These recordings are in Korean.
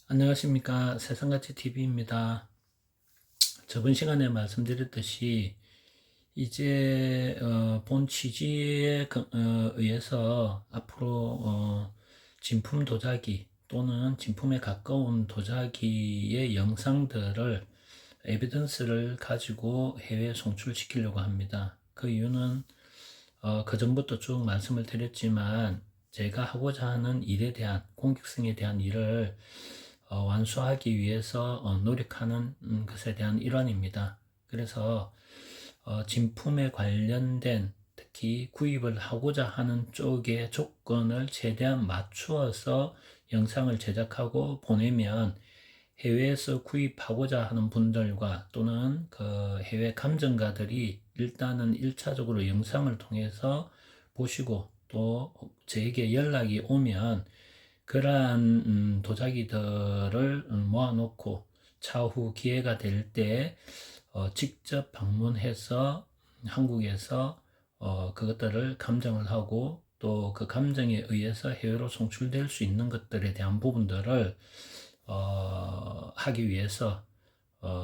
안녕하십니까. 세상가치 TV입니다. 저번 시간에 말씀드렸듯이 이제 본 취지에 의해서 앞으로 진품 도자기 또는 진품에 가까운 도자기의 영상들을 에비던스를 가지고 해외에 송출시키려고 합니다. 그 이유는 그 전부터 쭉 말씀을 드렸지만 제가 하고자 하는 일에 대한 공격성에 대한 일을 완수하기 위해서 노력하는 것에 대한 일환입니다. 그래서 진품에 관련된 특히 구입을 하고자 하는 쪽의 조건을 최대한 맞추어서 영상을 제작하고 보내면 해외에서 구입하고자 하는 분들과 또는 그 해외 감정가들이 일단은 1차적으로 영상을 통해서 보시고 또 저에게 연락이 오면 그러한 도자기들을 모아놓고 차후 기회가 될 때 직접 방문해서 한국에서 그것들을 감정을 하고 또 그 감정에 의해서 해외로 송출될 수 있는 것들에 대한 부분들을 하기 위해서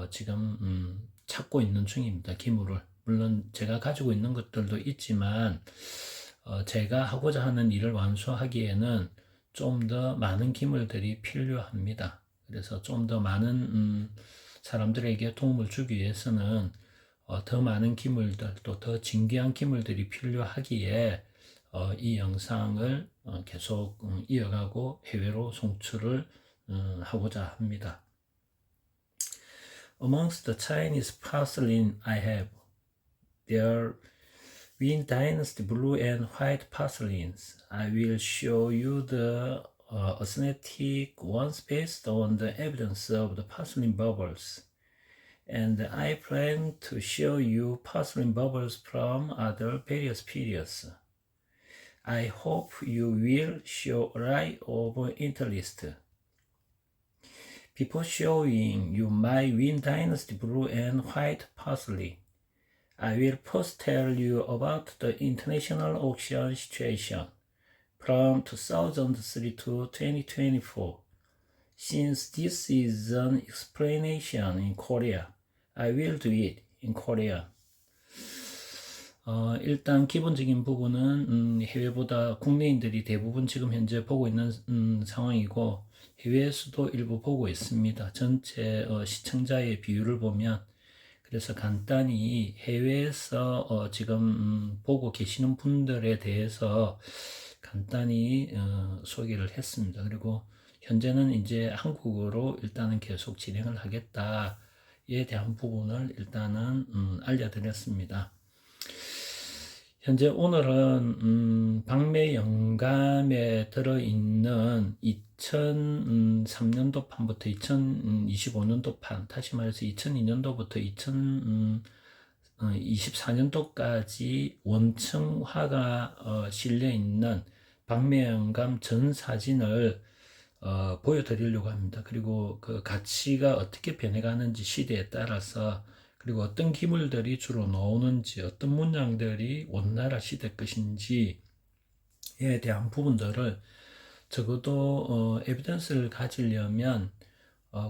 지금 찾고 있는 중입니다. 기물을. 물론 제가 가지고 있는 것들도 있지만 제가 하고자 하는 일을 완수하기에는 좀 더 많은 기물들이 필요합니다. 그래서 좀 더 많은 사람들에게 도움을 주기 위해서는 더 많은 기물들 또 더 진귀한 기물들이 필요하기에 이 영상을 계속 이어가고 해외로 송출을 하고자 합니다. Amongst the Chinese porcelain I have, there Ming Dynasty blue and white porcelains. I will show you the aesthetic ones based on the evidence of the porcelain bubbles. And I plan to show you porcelain bubbles from other various periods. I hope you will show a lot of interest. Before showing you my Ming Dynasty blue and white porcelain, I will first tell you about the international auction situation from 2003 to 2024. Since this is an explanation in Korea, I will do it in Korean. 일단 기본적인 부분은 해외보다 국내인들이 대부분 지금 현재 보고 있는 상황이고 해외에서도 일부 보고 있습니다. 전체 시청자의 비율을 보면 그래서 간단히 해외에서 지금 보고 계시는 분들에 대해서 간단히 소개를 했습니다. 그리고 현재는 이제 한국어로 일단은 계속 진행을 하겠다에 대한 부분을 일단은 알려드렸습니다. 현재 오늘은 박매 영감에 들어있는 2003년도 판부터 2025년도 판, 다시 말해서 2002년도부터 2024년도까지 원청화가 실려있는 박매 영감 전 사진을 보여드리려고 합니다. 그리고 그 가치가 어떻게 변해가는지 시대에 따라서 그리고 어떤 기물들이 주로 나오는지 어떤 문양들이 원나라 시대 것인지에 대한 부분들을 적어도 에비던스를 가지려면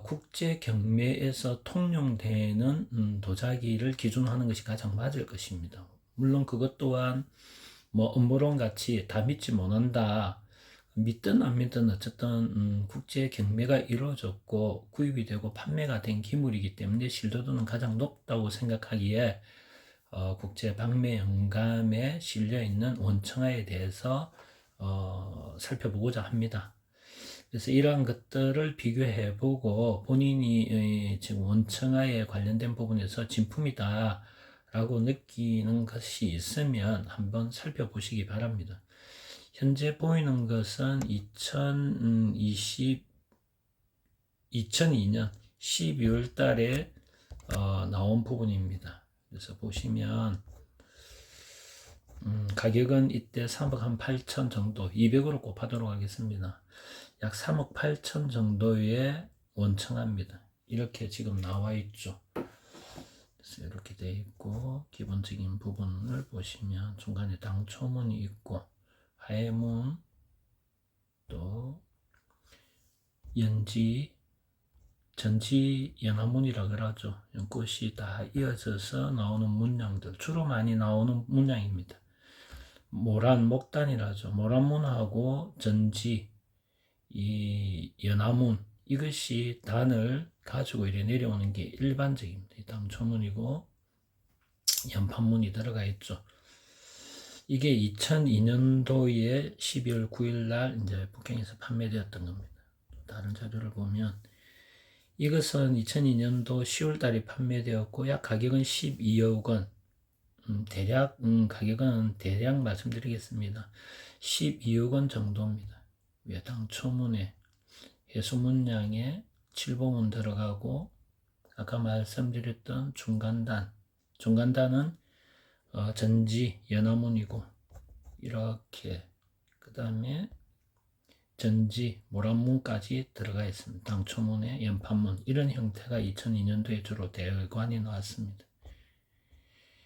국제 경매에서 통용되는 도자기를 기준으로 하는 것이 가장 맞을 것입니다. 물론 그것 또한 뭐 음모론 같이 다 믿지 못한다. 믿든 안 믿든 어쨌든 국제 경매가 이루어졌고 구입이 되고 판매가 된 기물이기 때문에 신뢰도는 가장 높다고 생각하기에 국제 박매 영감에 실려 있는 원청화에 대해서 살펴보고자 합니다. 그래서 이러한 것들을 비교해 보고 본인이 지금 원청화에 관련된 부분에서 진품이다 라고 느끼는 것이 있으면 한번 살펴보시기 바랍니다. 현재 보이는 것은 2002년 12월 달에 나온 부분입니다. 그래서 보시면 가격은 이때 3억 8천 정도, 200으로 곱하도록 하겠습니다. 약 3억 8천 정도의 원청합니다. 이렇게 지금 나와 있죠. 그래서 이렇게 되어 있고 기본적인 부분을 보시면 중간에 당초문이 있고 하해문 또 연지 전지 연화문이라 그러죠. 연꽃이 다 이어져서 나오는 문양들, 주로 많이 나오는 문양입니다. 모란 목단이라죠. 모란문하고 전지, 이 연화문, 이것이 단을 가지고 이래 내려오는 게 일반적입니다. 당초문이고 연판문이 들어가 있죠. 이게 2002년도에 12월 9일 날 이제 북경에서 판매되었던 겁니다. 다른 자료를 보면 이것은 2002년도 10월 달에 판매되었고 약 가격은 12억 원. 대략 가격은 대략 말씀드리겠습니다. 12억 원 정도입니다. 외당 초문에 해수문양에 칠봉은 들어가고 아까 말씀드렸던 중간단은 전지 연화문이고 이렇게 그 다음에 전지 모란문까지 들어가 있습니다. 당초문에 연판문 이런 형태가 2002년도에 주로 대관이 나왔습니다.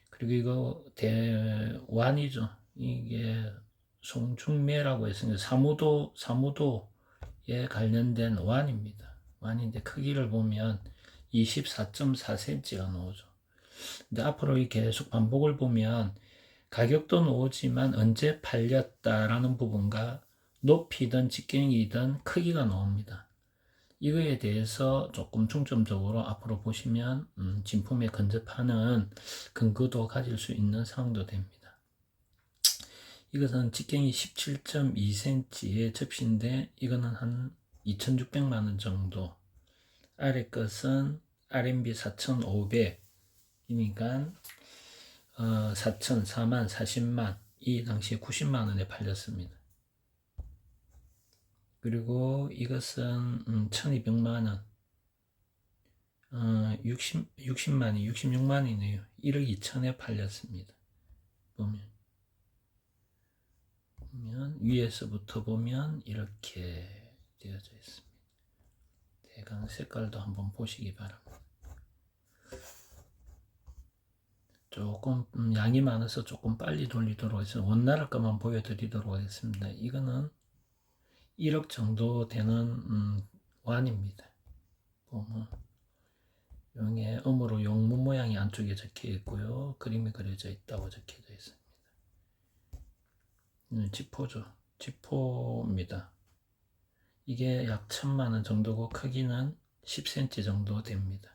그리고 이거 대완이죠. 이게 송중매라고 했으니까 사무도에 관련된 완입니다. 완인데 크기를 보면 24.4cm가 나오죠. 근데 앞으로 이 계속 반복을 보면 가격도 나오지만 언제 팔렸다라는 부분과 높이든 직경이든 크기가 나옵니다. 이거에 대해서 조금 중점적으로 앞으로 보시면 진품에 근접하는 근거도 가질 수 있는 상황도 됩니다. 이것은 직경이 17.2cm의 접시인데 이거는 한 2,600만원 정도, 아래 것은 RMB 4,500이니까 4천, 4만, 40만, 이 당시에 90만원에 팔렸습니다. 그리고 이것은 1200만원, 60만이 66만이네요. 1억 2천에 팔렸습니다. 보면 위에서부터 보면 이렇게 되어져 있습니다. 대강 색깔도 한번 보시기 바랍니다. 조금 양이 많아서 조금 빨리 돌리도록 해서 원나라 것만 보여드리도록 하겠습니다. 이거는 1억 정도 되는 완입니다. 보면 용의 음으로 용문 모양이 안쪽에 적혀 있고요. 그림이 그려져 있다고 적혀져 있습니다. 지포죠. 지포입니다. 이게 약 1,000만원 정도고 크기는 10cm 정도 됩니다.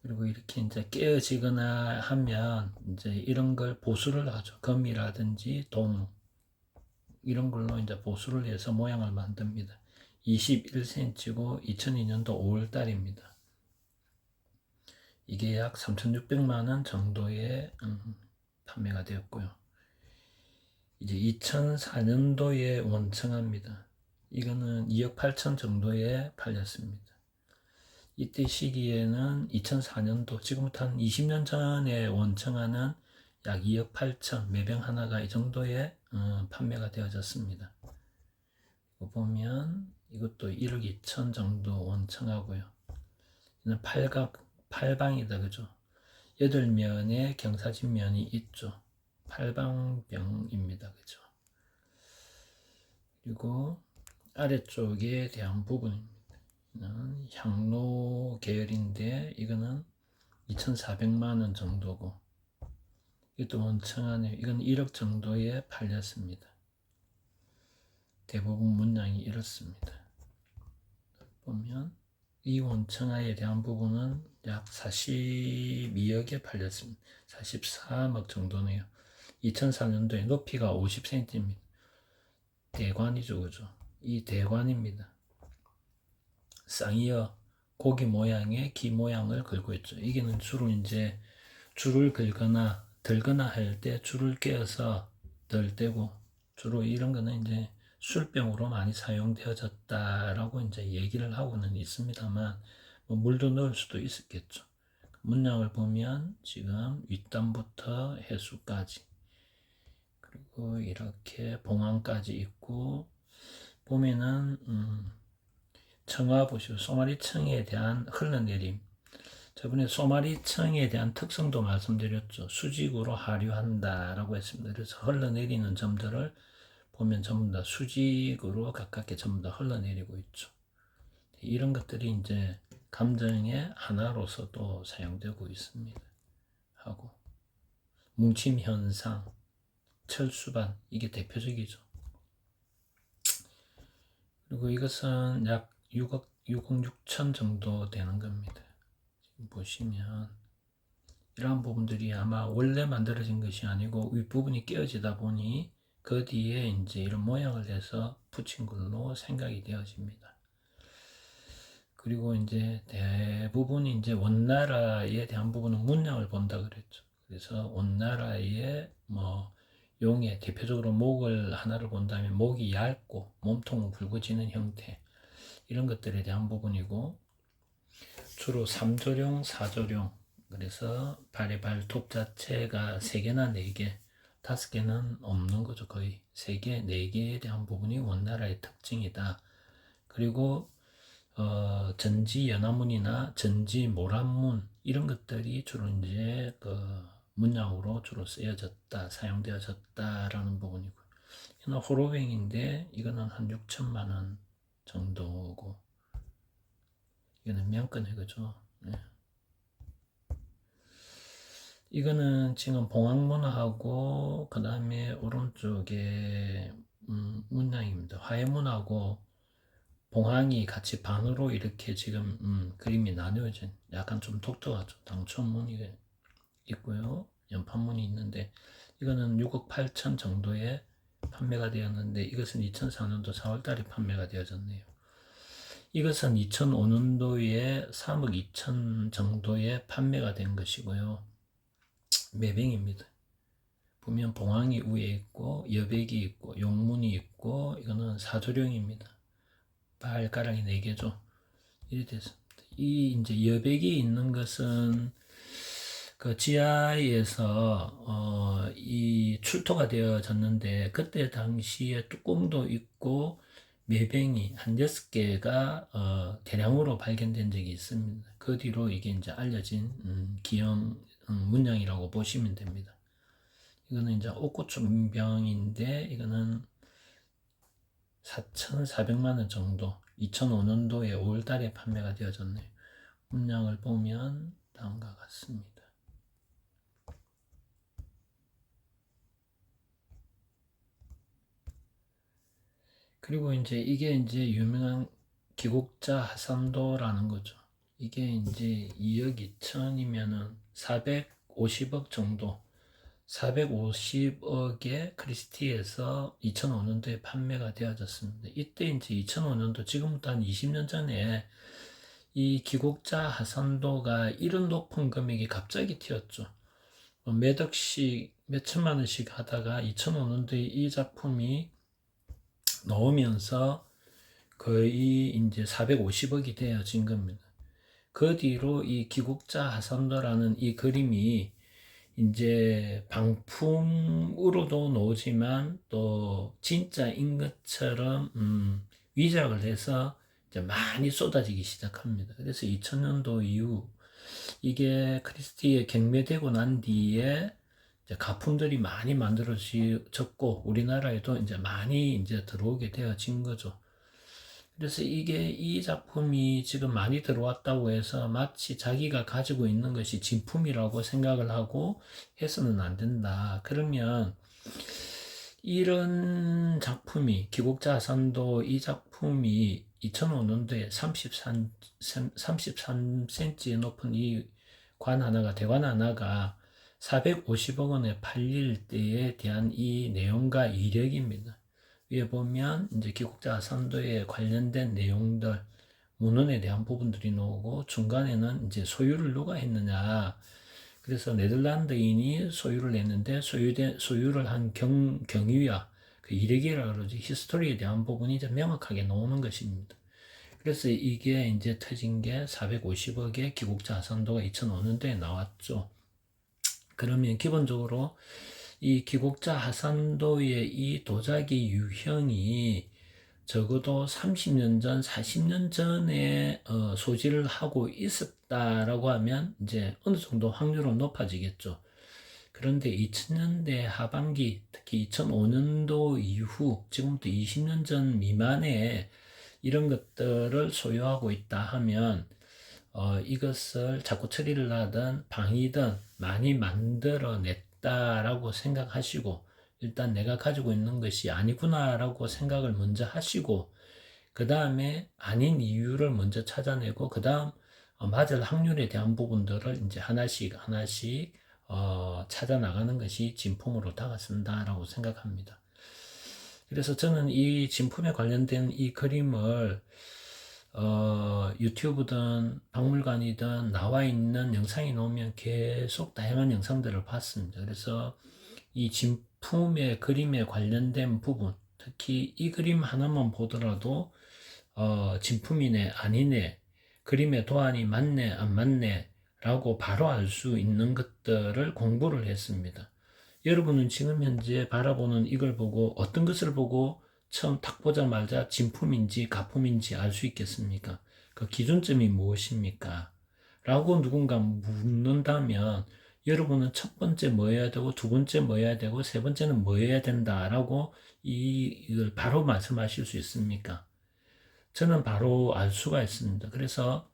그리고 이렇게 이제 깨어지거나 하면 이제 이런 걸 보수를 하죠. 금이라든지 동 이런 걸로 이제 보수를 해서 모양을 만듭니다. 21cm고 2002년도 5월 달입니다. 이게 약 3,600만원 정도에 판매가 되었고요. 이제 2004년도에 원청합니다. 이거는 2억 8천 정도에 팔렸습니다. 이때 시기에는 2004년도, 지금부터 한 20년 전에 원청하는 약 2억 8천, 매병 하나가 이 정도에 판매가 되어졌습니다. 이거 보면 이것도 1억 2천 정도 원청하고요. 이는 팔방이다, 그죠? 8면에 경사진면이 있죠. 팔방병입니다, 그죠? 그리고 아래쪽에 대한 부분입니다. 이는 향로 계열인데 이거는 2,400만원 정도고 이것도 원청하네요. 이건 1억 정도에 팔렸습니다. 대부분 문양이 이렇습니다. 보면 이 원청화에 대한 부분은 약 42억에 팔렸습니다. 43억 정도네요. 2004년도에 높이가 50cm입니다. 대관이죠, 그죠? 이 대관입니다. 쌍이어 고기 모양의 기 모양을 걸고 있죠. 이게는 주로 이제 줄을 긁거나 들거나 할 때 줄을 깨어서 덜 떼고 주로 이런 거는 이제 술병으로 많이 사용되어졌다라고 이제 얘기를 하고는 있습니다만 뭐 물도 넣을 수도 있었겠죠. 문양을 보면 지금 윗단부터 해수까지 그리고 이렇게 봉황까지 있고 보면은 청아 보시오. 소마리청에 대한 흘러내림. 저번에 소마리청에 대한 특성도 말씀드렸죠. 수직으로 하류한다라고 했습니다. 그래서 흘러내리는 점들을 보면 전부 다 수직으로 가깝게 전부 다 흘러내리고 있죠. 이런 것들이 이제 감정의 하나로서 또 사용되고 있습니다. 하고 뭉침 현상, 철수반 이게 대표적이죠. 그리고 이것은 약 6억 6천 정도 되는 겁니다. 지금 보시면 이러한 부분들이 아마 원래 만들어진 것이 아니고 윗부분이 깨어지다 보니 그 뒤에 이제 이런 모양을 내서 붙인 걸로 생각이 되어집니다. 그리고 이제 대부분이 이제 원나라에 대한 부분은 문양을 본다 그랬죠. 그래서 원나라의 뭐 용의 대표적으로 목을 하나를 본다면 목이 얇고 몸통은 굵어지는 형태 이런 것들에 대한 부분이고 주로 3조룡, 4조룡 그래서 발의 발톱 자체가 3개나 4개 5개는 없는 거죠. 거의 3개, 4개에 대한 부분이 원나라의 특징이다. 그리고 전지 연화문이나 전지 모란문 이런 것들이 주로 이제 그 문양으로 주로 쓰여졌다, 사용되어졌다라는 부분이고, 이는 호로뱅인데 이거는 한 6천만 원 정도고, 이거는 명권의 그죠. 네. 이거는 지금 봉황문하고 그 다음에 오른쪽에 문양입니다. 화해문하고 봉황이 같이 반으로 이렇게 지금 그림이 나뉘어진 약간 좀 독특하죠. 당초문이 있고요. 연판문이 있는데 이거는 6억 8천 정도에 판매가 되었는데 이것은 2004년도 4월달에 판매가 되어졌네요. 이것은 2005년도에 3억 2천 정도에 판매가 된 것이고요. 매병입니다. 보면 봉황이 위에 있고 여백이 있고 용문이 있고 이거는 사조령입니다. 발가락이 4개죠. 이렇게 됐습니다. 이 이제 여백이 있는 것은 그 지하에서 이 출토가 되어졌는데 그때 당시에 뚜껑도 있고 매병이 한 6개가 대량으로 발견된 적이 있습니다. 그 뒤로 이게 이제 알려진 기형 문양이라고 보시면 됩니다. 이거는 이제 옥고충병인데 이거는 4,400만 원 정도 2005년도에 5월달에 판매가 되어졌네요. 문양을 보면 다음과 같습니다. 그리고 이제 이게 이제 유명한 기곡자 하산도라는 거죠. 이게 이제 2억 2천이면은 450억 정도 450억에 크리스티에서 2005년도에 판매가 되어졌습니다. 이때 이제 2005년도 지금부터 한 20년 전에 이 기곡자 하산도가 이런 높은 금액이 갑자기 튀었죠. 몇 억씩 몇 천만 원씩 하다가 2005년도에 이 작품이 나오면서 거의 이제 450억이 되어진 겁니다. 그 뒤로 이 기곡자 하산도라는 이 그림이 이제 방풍으로도 나오지만 또 진짜인 것처럼 위작을 해서 이제 많이 쏟아지기 시작합니다. 그래서 2000년도 이후 이게 크리스티에 경매되고 난 뒤에 이제 가품들이 많이 만들어졌고 우리나라에도 이제 많이 이제 들어오게 되어진 거죠. 그래서 이게 이 작품이 지금 많이 들어왔다고 해서 마치 자기가 가지고 있는 것이 진품이라고 생각을 하고 해서는 안 된다. 그러면 이런 작품이 기곡자 하산도 이 작품이 2005년도에 33cm 높은 이 관 하나가 대관 하나가 450억 원에 팔릴 때에 대한 이 내용과 이력입니다. 위에 보면 이제 기곡자 하산도에 관련된 내용들, 문헌에 대한 부분들이 나오고 중간에는 이제 소유를 누가 했느냐. 그래서 네덜란드인이 소유를 했는데 소유를 한 경위와 그 이력이라 그러지 히스토리에 대한 부분이 이제 명확하게 나오는 것입니다. 그래서 이게 이제 터진 게 450억의 기곡자 하산도가 2005년도에 나왔죠. 그러면 기본적으로 이 기곡자 하산도의 이 도자기 유형이 적어도 30년 전, 40년 전에 소지를 하고 있었다라고 하면 이제 어느 정도 확률은 높아지겠죠. 그런데 2000년대 하반기, 특히 2005년도 이후, 지금부터 20년 전 미만의 이런 것들을 소유하고 있다 하면 이것을 자꾸 처리를 하든 방이든 많이 만들어냈다라고 생각하시고, 일단 내가 가지고 있는 것이 아니구나라고 생각을 먼저 하시고, 그 다음에 아닌 이유를 먼저 찾아내고, 그 다음 맞을 확률에 대한 부분들을 이제 하나씩 하나씩 찾아 나가는 것이 진품으로 다가선다라고 생각합니다. 그래서 저는 이 진품에 관련된 이 그림을 유튜브든 박물관이든 나와 있는 영상이 나오면 계속 다양한 영상들을 봤습니다. 그래서 이 진품의 그림에 관련된 부분, 특히 이 그림 하나만 보더라도 진품이네 아니네, 그림의 도안이 맞네 안 맞네 라고 바로 알 수 있는 것들을 공부를 했습니다. 여러분은 지금 현재 바라보는 이걸 보고 어떤 것을 보고 처음 딱 보자마자 진품인지 가품인지 알 수 있겠습니까? 그 기준점이 무엇입니까? 라고 누군가 묻는다면 여러분은 첫 번째 뭐 해야 되고 두 번째 뭐 해야 되고 세 번째는 뭐 해야 된다라고 이걸 바로 말씀하실 수 있습니까? 저는 바로 알 수가 있습니다. 그래서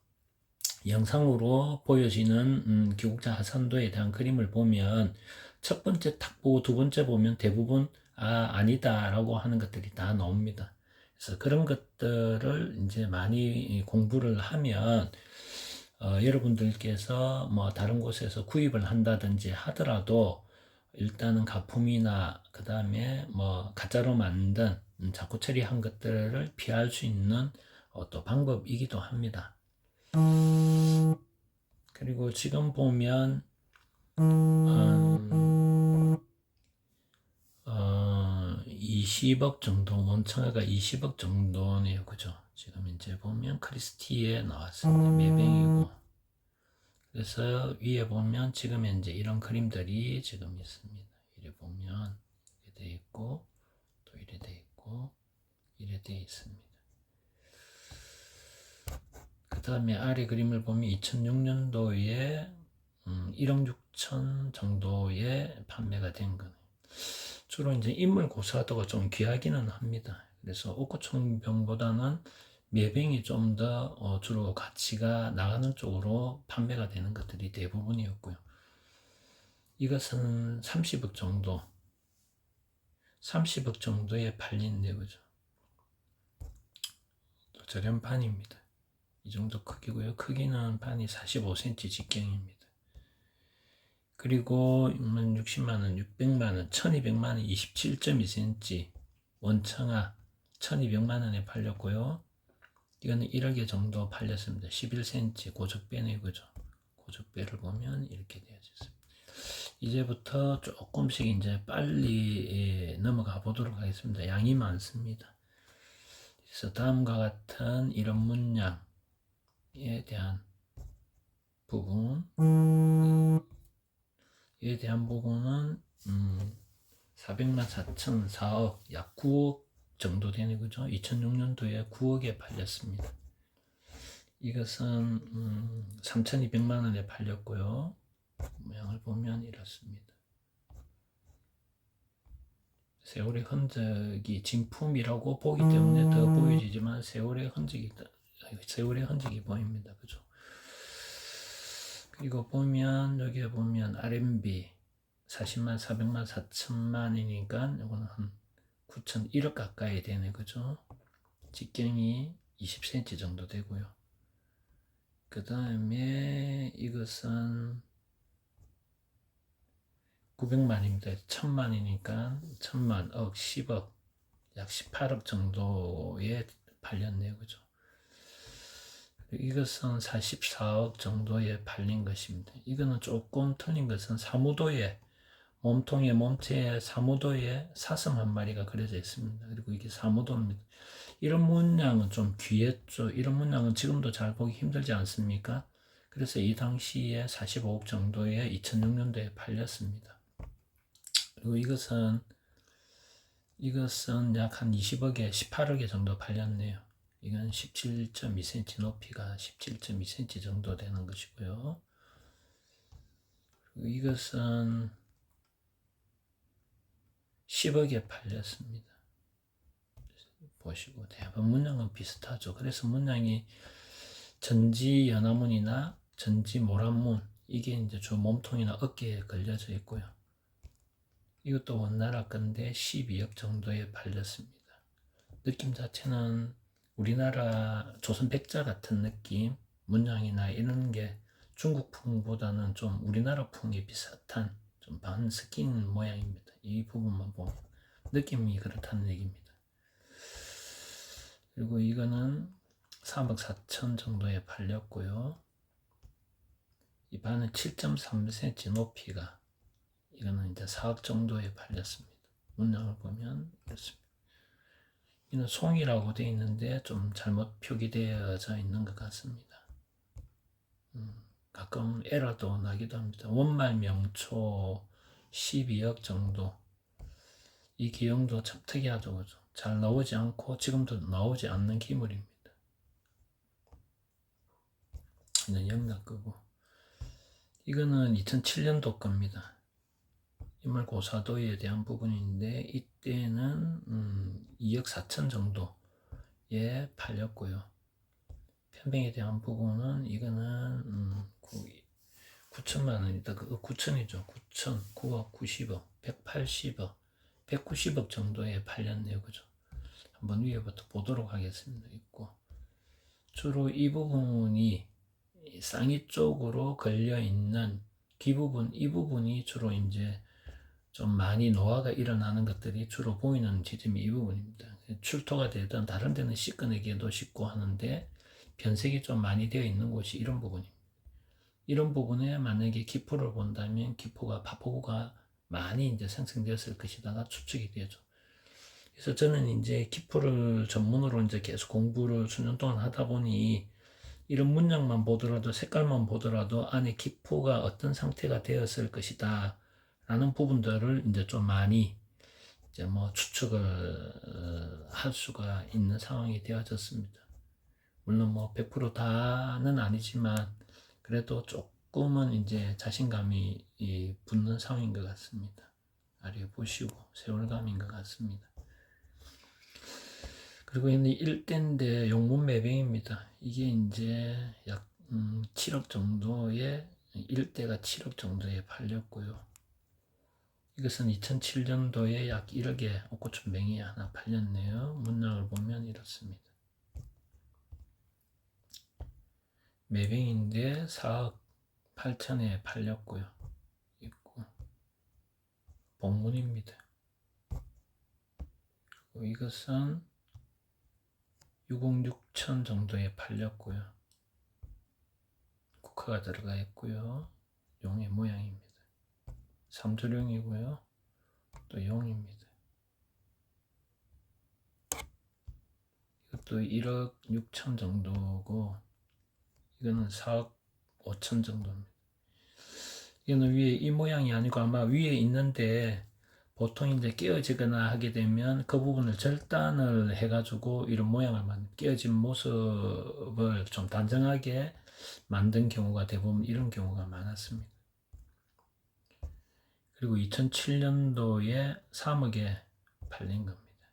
영상으로 보여지는 기국자 하산도에 대한 그림을 보면 첫 번째 탁 보고 두 번째 보면 대부분 아니다 라고 하는 것들이 다 나옵니다. 그래서 그런 것들을 이제 많이 공부를 하면 여러분들께서 뭐 다른 곳에서 구입을 한다든지 하더라도 일단은 가품이나 그 다음에 뭐 가짜로 만든 자꾸 처리한 것들을 피할 수 있는 또 방법이기도 합니다. 그리고 지금 보면 20억 정도, 원청회가 20억 정도네요. 그죠? 지금 이제 보면 크리스티에 나왔습니다. 매뱅이고. 그래서 위에 보면 지금 현재 이런 그림들이 지금 있습니다. 이래 보면 이렇게 돼 있고, 또 이래 돼 있고, 이래 돼 있습니다. 그 다음에 아래 그림을 보면 2006년도에 1억 6천 정도에 판매가 된 거네요. 주로 이제 인물 고사도가 좀 귀하기는 합니다. 그래서 옥고총병보다는 매병이 좀 더 주로 가치가 나가는 쪽으로 판매가 되는 것들이 대부분이었고요. 이것은 30억 정도, 30억 정도에 팔린 내구죠. 저렴 판입니다. 이 정도 크기고요. 크기는 판이 45cm 직경입니다. 그리고 60만원, 600만원, 1200만원 27.2cm 원청아 1200만원에 팔렸고요. 이거는 1억에 정도 팔렸습니다. 11cm 고적배네, 그죠? 고적배를 보면 이렇게 되어져 있습니다. 이제부터 조금씩 이제 빨리 넘어가 보도록 하겠습니다. 양이 많습니다. 그래서 다음과 같은 이런 문양에 대한 부분, 에 대한 부분은 400만 4천 4억, 약 9억 정도 되는 거죠. 2006년도에 9억에 팔렸습니다. 이것은 3,200만 원에 팔렸고요. 모양을 보면 이렇습니다. 세월의 흔적이 진품이라고 보기 때문에 더 보여지지만 세월의 흔적이 보입니다. 그죠? 그리고 보면 여기에 보면 RMB 40만 400만 4천만이니까 이거는 한 9천 1억 가까이 되네, 그죠? 직경이 20cm 정도 되고요. 그 다음에 이것은 900만입니다. 1000만이니까 1000만, 억, 10억, 약 18억 정도에 팔렸네요. 그죠? 이것은 44억 정도에 팔린 것입니다. 이거는 조금 틀린 것은 사무도에, 몸통에 몸체에 사무도에 사슴 한 마리가 그려져 있습니다. 그리고 이게 사무도입니다. 이런 문양은 좀 귀했죠. 이런 문양은 지금도 잘 보기 힘들지 않습니까? 그래서 이 당시에 45억 정도에 2006년도에 팔렸습니다. 그리고 이것은 약 한 20억에 18억에 정도 팔렸네요. 이건 17.2cm, 높이가 17.2cm 정도 되는 것이고요. 그리고 이것은 10억에 팔렸습니다. 보시고 대부분 문양은 비슷하죠. 그래서 문양이 전지 연화문이나 전지 모란문 이게 이제 주 몸통이나 어깨에 걸려져 있고요. 이것도 원나라 건데 12억 정도에 팔렸습니다. 느낌 자체는 우리나라 조선 백자 같은 느낌, 문양이나 이런 게 중국풍보다는 좀 우리나라 풍에 비슷한 좀 반스킨 모양입니다. 이 부분만 보면 느낌이 그렇다는 얘기입니다. 그리고 이거는 3억 4천 정도에 팔렸고요. 이 반은 7.3cm 높이가 이거는 이제 4억 정도에 팔렸습니다. 문양을 보면 이렇습니다. 이는 송이라고 되어 있는데 좀 잘못 표기되어져 있는 것 같습니다. 가끔 에러도 나기도 합니다. 원말 명초 12억 정도. 이 기형도 참 특이하죠. 그죠? 잘 나오지 않고 지금도 나오지 않는 기물입니다. 이는 영락 거고. 이거는 2007년도 겁니다. 인물고사도에 대한 부분인데 이때는 2억 4천 정도에 팔렸고요. 편병에 대한 부분은 이거는 9천만 원이다. 9천이죠. 9천, 9억, 90억, 180억, 190억 정도에 팔렸네요. 그죠? 한번 위에부터 보도록 하겠습니다. 있고 주로 이 부분이 쌍이 쪽으로 걸려 있는 귀 부분, 이 부분이 주로 이제 좀 많이 노화가 일어나는 것들이 주로 보이는 지점이 이 부분입니다. 출토가 되든 다른 데는 씻어내기도 쉽고 하는데 변색이 좀 많이 되어 있는 곳이 이런 부분입니다. 이런 부분에 만약에 기포를 본다면 기포가 파포구가 많이 이제 생성되었을 것이다가 추측이 되죠. 그래서 저는 이제 기포를 전문으로 이제 계속 공부를 수년 동안 하다 보니 이런 문양만 보더라도 색깔만 보더라도 안에 기포가 어떤 상태가 되었을 것이다 라는 부분들을 이제 좀 많이 이제 뭐 추측을 할 수가 있는 상황이 되어졌습니다. 물론 뭐 100% 다는 아니지만 그래도 조금은 이제 자신감이 붙는 상황인 것 같습니다. 아래 보시고 세월감인 것 같습니다. 그리고 이제 1대인데 용문 매병입니다. 이게 이제 약 7억 정도에 1대가 7억 정도에 팔렸고요. 이것은 2007년도에 약 1억에 옥고춘뱅이 하나 팔렸네요. 문양을 보면 이렇습니다. 매병인데 4억 8천에 팔렸고요. 있고 복문입니다. 그리고 이것은 6억 6천 정도에 팔렸고요. 국화가 들어가 있고요. 용의 모양입니다. 삼조룡이고요. 또 용입니다. 이것도 1억 6천 정도고 이거는 4억 5천 정도입니다. 이거는 위에 이 모양이 아니고 아마 위에 있는데 보통 이제 깨어지거나 하게 되면 그 부분을 절단을 해가지고 이런 모양을 만든 깨어진 모습을 좀 단정하게 만든 경우가 대부분 이런 경우가 많았습니다. 그리고 2007년도에 3억에 팔린 겁니다.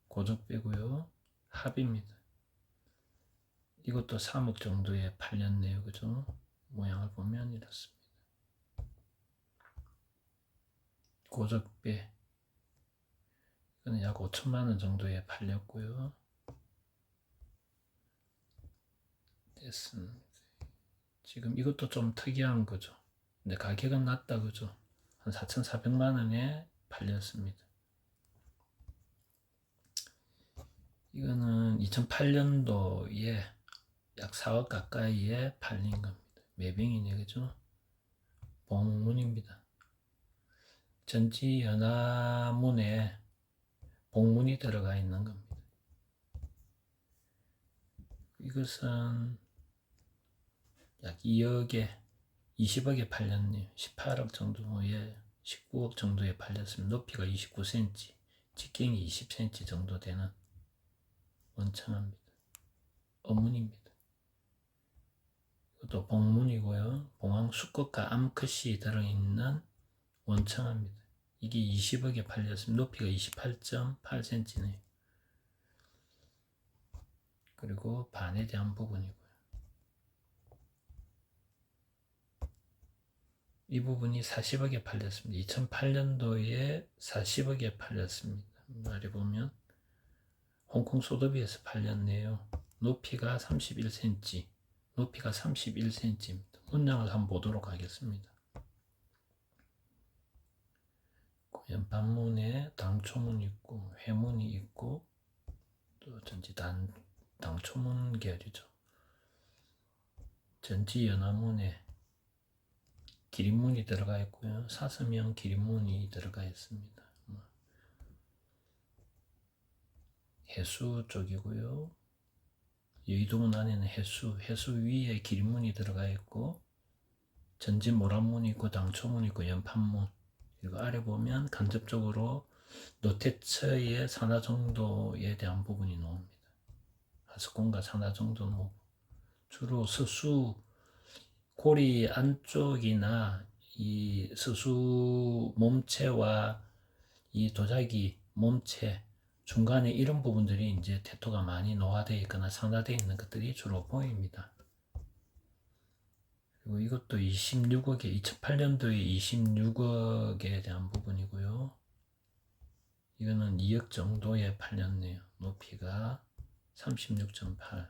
고적 빼고요. 합입니다. 이것도 3억 정도에 팔렸네요. 그죠? 모양을 보면 이렇습니다. 고적배 이거는 약 5천만 원 정도에 팔렸고요. 됐습니다. 지금 이것도 좀 특이한 거죠. 근데 가격은 낮다 그죠? 한 4,400만 원에 팔렸습니다. 이거는 2008년도에 약 4억 가까이에 팔린 겁니다. 매병이네 그죠? 봉문입니다. 전지 연화문에 봉문이 들어가 있는 겁니다. 이것은 약 2억에 20억에 팔렸네요. 18억 정도에 19억 정도에 팔렸습니다. 높이가 29cm, 직경이 20cm 정도 되는 원창합니다. 어문입니다. 이것도 봉문이고요. 봉황 수컷과 암컷이 들어있는 원창합니다. 이게 20억에 팔렸습니다. 높이가 28.8cm네요. 그리고 반에 대한 부분이고요. 이 부분이 40억에 팔렸습니다. 2008년도에 40억에 팔렸습니다. 아래 보면 홍콩 소더비에서 팔렸네요. 높이가 31cm, 높이가 31cm입니다. 문양을 한번 보도록 하겠습니다. 연판문에 당초문 있고 회문이 있고 또 전지 당초문 계열이죠. 전지 연화문에 기린문이 들어가 있고요. 사슴형 기린문이 들어가 있습니다. 해수 쪽이고요. 여의도문 안에는 해수 위에 기린문이 들어가 있고 전지 모란문이 있고 당초문이 있고 연판문, 그리고 아래 보면 간접적으로 노태처의 산하정도에 대한 부분이 나옵니다. 하석공과 산하정도 나오고 주로 서수 고리 안쪽이나 이 서수 몸체와 이 도자기 몸체 중간에 이런 부분들이 이제 태토가 많이 노화되어 있거나 산화되어 있는 것들이 주로 보입니다. 그리고 이것도 26억에 2008년도에 26억에 대한 부분이고요. 이거는 2억 정도에 팔렸네요. 높이가 36.8.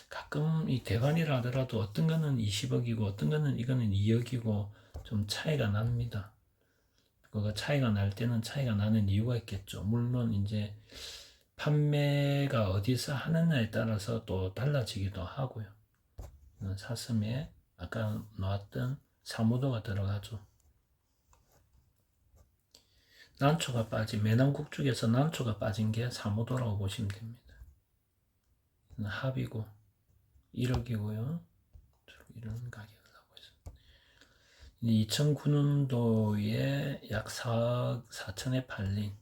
가끔 이 대관이라 하더라도 어떤 거는 20억이고 어떤 거는 이거는 2억이고 좀 차이가 납니다. 그거 차이가 날 때는 차이가 나는 이유가 있겠죠. 물론 이제 판매가 어디서 하느냐에 따라서 또 달라지기도 하고요. 사슴에 아까 나왔던 사무도가 들어가죠. 난초가 빠진 매남국 쪽에서 난초가 빠진 게 사무도라고 보시면 됩니다. 합이고 1억이고요. 이런 가격을 하고 있습니다. 2009년도에 약 4억 4천에 팔린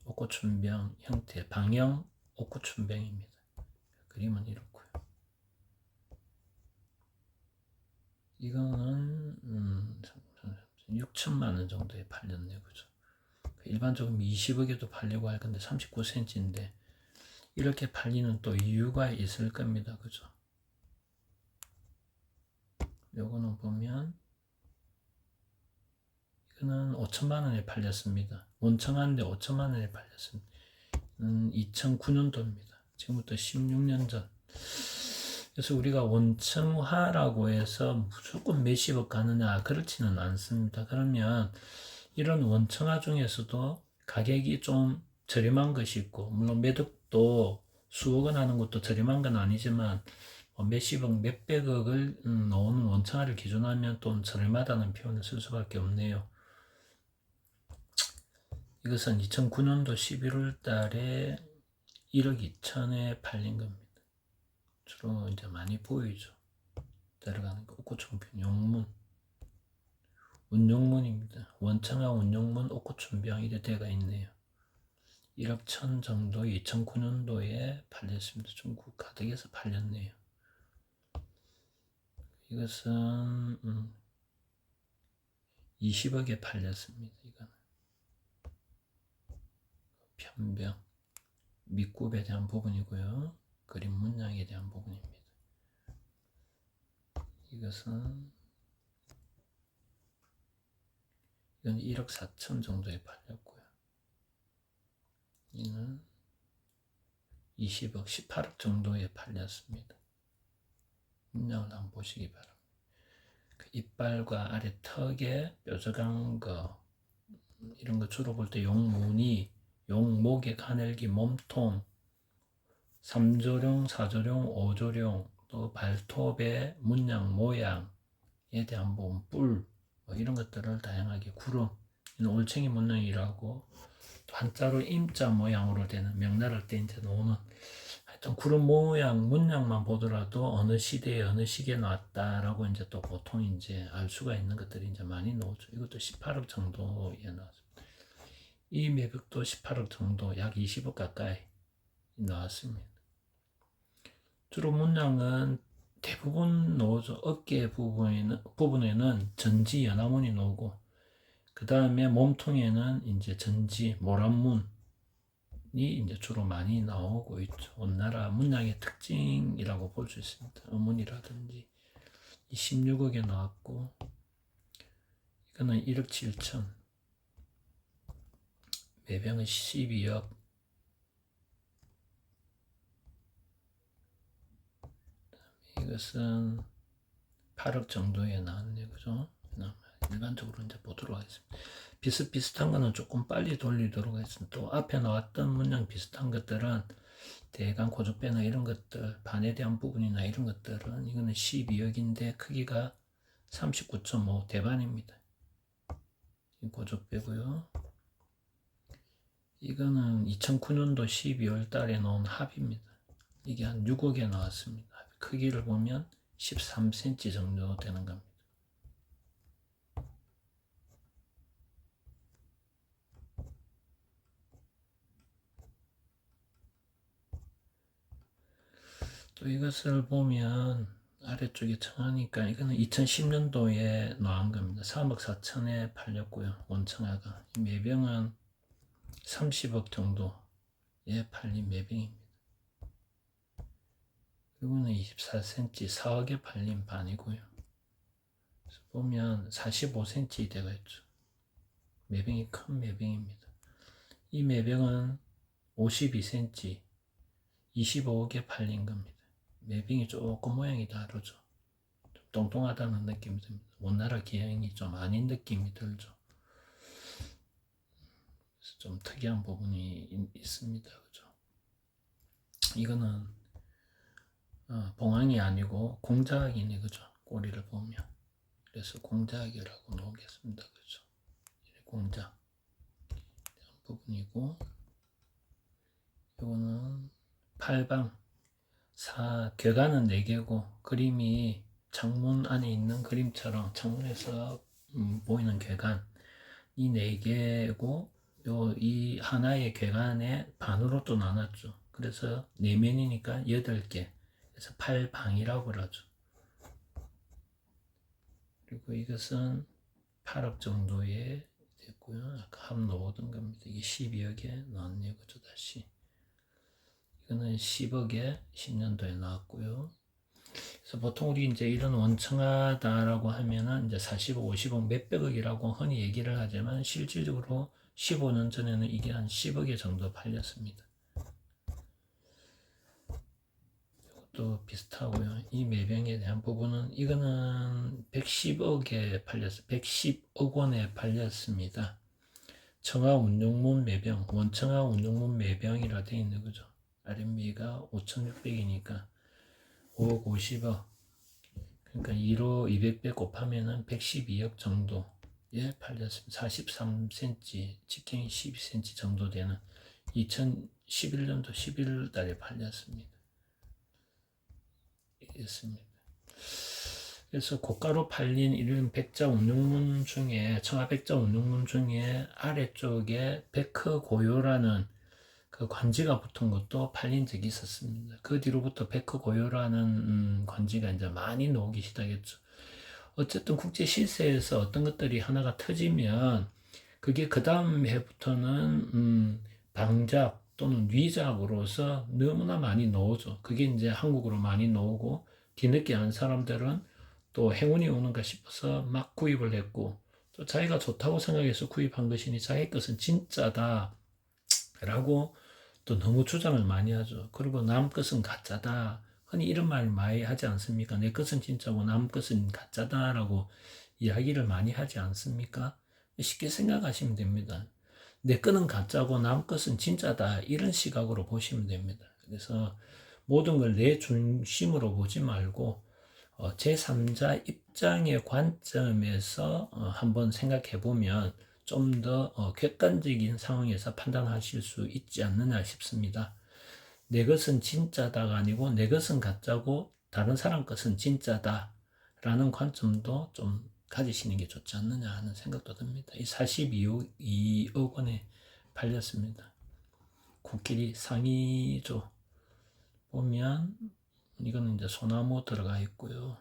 옥고춘병 형태 방형 옥고춘병입니다. 그림은 이렇고요. 이거는 6천만 원 정도에 팔렸네요. 그죠? 일반적으로 20억에도 팔려고 할 건데 39cm인데 이렇게 팔리는 또 이유가 있을 겁니다. 그죠? 요거는 보면 이거는 5천만 원에 팔렸습니다. 원청한데 5천만 원에 팔렸습니다. 2009년도입니다. 지금부터 16년 전. 그래서 우리가 원청화라고 해서 무조건 몇십억 가느냐 그렇지는 않습니다. 그러면 이런 원청화 중에서도 가격이 좀 저렴한 것이 있고 물론 매덕도 수억 원 하는 것도 저렴한 건 아니지만 몇십억 몇백억을 넣는 원청화를 기준하면 또 저렴하다는 표현을 쓸 수밖에 없네요. 이것은 2009년도 11월 달에 1억 2천에 팔린 겁니다. 주로 이제 많이 보이죠. 들어가는 거 옥고춘병 용문 운용문입니다. 원청화 운용문 옥고춘병 이래 되가 있네요. 1억 천 정도 2009년도에 팔렸습니다. 중국 가덕에서 팔렸네요. 이것은 20억에 팔렸습니다. 이거는 편병 밑굽에 대한 부분이고요. 그림 문양에 대한 부분입니다. 이건 1억 4천 정도에 팔렸고요. 이는 20억 18억 정도에 팔렸습니다. 문양을 한번 보시기 바랍니다. 그 이빨과 아래 턱에 뾰족한 거 이런 거 주로 볼 때 용무늬, 용목의 가늘기, 몸통, 3조룡, 4조룡, 5조룡, 또 발톱의 문양 모양에 대한 부분, 뿔, 뭐 이런 것들을 다양하게 구름, 올챙이 문양이라고 또 한자로 임자 모양으로 되는 명나라 때 이제 나오는 하여튼 구름 모양 문양만 보더라도 어느 시대에 어느 시기에 나왔다라고 이제 또 보통 이제 알 수가 있는 것들이 이제 많이 나오죠. 이것도 18억 정도에 나왔습니다. 이 매벽도 18억 정도, 약 20억 가까이 나왔습니다. 주로 문양은 대부분 나오죠. 어깨 부분에는 전지 연화문이 나오고 그 다음에 몸통에는 이제 전지, 모란문이 이제 주로 많이 나오고 있죠. 원나라 문양의 특징이라고 볼 수 있습니다. 의문이라든지. 16억에 나왔고, 이거는 1억 7천, 매병은 12억, 이것은 8억 정도에 나왔네요. 그죠? 일반적으로 이제 보도록 하겠습니다. 비슷비슷한 거는 조금 빨리 돌리도록 하겠습니다. 또 앞에 나왔던 문양 비슷한 것들은 대강 고조배나 이런 것들, 반에 대한 부분이나 이런 것들은 이거는 12억인데 크기가 39.5 대반입니다. 고조배고요. 이거는 2009년도 12월 달에 나온 합입니다. 이게 한 6억에 나왔습니다. 크기를 보면 13cm 정도 되는 겁니다. 또 이것을 보면 아래쪽에 청하니까 이거는 2010년도에 나온 겁니다. 3억 4천에 팔렸고요. 원청하가. 매병은 30억 정도에 팔린 매병입니다. 이거는 24cm 4억에 팔린 반이고요. 그래서 보면 45cm 되겠죠. 매병이 큰 매병입니다. 이 매병은 52cm 25억에 팔린 겁니다. 매병이 조금 모양이 다르죠. 좀 뚱뚱하다는 느낌이 듭니다. 원나라 기형이 좀 아닌 느낌이 들죠. 그래서 좀 특이한 부분이 있습니다. 그죠? 이거는 봉황이 아니고 공작이네. 그죠? 꼬리를 보면. 그래서 공작이라고 놓겠습니다. 그죠? 공작 부분이고, 이거는 팔방 궤관은 4개고 그림이 창문 안에 있는 그림처럼 창문에서 보이는 궤관 이 4개고 이 하나의 궤관에 반으로 또 나눴죠. 그래서 4면이니까 8개. 그래서 팔방이라고 그러죠. 그리고 이것은 8억 정도에 됐고요. 아까 합 넣어둔 겁니다. 이게 12억에 나왔네요. 그죠? 다시. 이거는 10억에 10년도에 나왔고요. 그래서 보통 우리 이제 이런 원청하다라고 하면은 이제 40억, 50억, 몇백억이라고 흔히 얘기를 하지만 실질적으로 15년 전에는 이게 한 10억에 정도 팔렸습니다. 이것도 비슷하고요. 이 매병에 대한 부분은 이거는 110억에 팔렸어요. 110억 원에 팔렸습니다. 청하 운용문 매병, 원청하 운용문 매병이라 되어 있는 거죠. RMB가 5,600이니까 5억 50억. 그러니까 2로 200배 곱하면은 112억 정도에 팔렸습니다. 43cm, 직경이 12cm 정도 되는 2011년도 11월 달에 팔렸습니다. 이랬습니다. 그래서 고가로 팔린 이런 백자 운용문 중에, 청하 백자 운용문 중에 아래쪽에 백허고요라는 그 관지가 붙은 것도 팔린 적이 있었습니다. 그 뒤로부터 백허고요라는 관지가 이제 많이 나오기 시작했죠. 어쨌든 국제 시세에서 어떤 것들이 하나가 터지면 그게 그 다음 해부터는 방작 또는 위작으로서 너무나 많이 나오죠. 그게 이제 한국으로 많이 나오고 뒤늦게 한 사람들은 또 행운이 오는가 싶어서 막 구입을 했고 또 자기가 좋다고 생각해서 구입한 것이니 자기 것은 진짜다 라고 또 너무 주장을 많이 하죠. 그리고 남 것은 가짜다. 흔히 이런 말 많이 하지 않습니까? 내 것은 진짜고 남 것은 가짜다라고 이야기를 많이 하지 않습니까? 쉽게 생각하시면 됩니다. 내 것은 가짜고 남 것은 진짜다. 이런 시각으로 보시면 됩니다. 그래서 모든 걸 내 중심으로 보지 말고 제3자 입장의 관점에서 한번 생각해 보면 좀 더 객관적인 상황에서 판단하실 수 있지 않느냐 싶습니다. 내 것은 진짜다가 아니고 내 것은 가짜고 다른 사람 것은 진짜다 라는 관점도 좀 가지시는 게 좋지 않느냐 하는 생각도 듭니다. 이 42억 원에 팔렸습니다. 코끼리 상의조 보면 이거는 이제 소나무 들어가 있고요.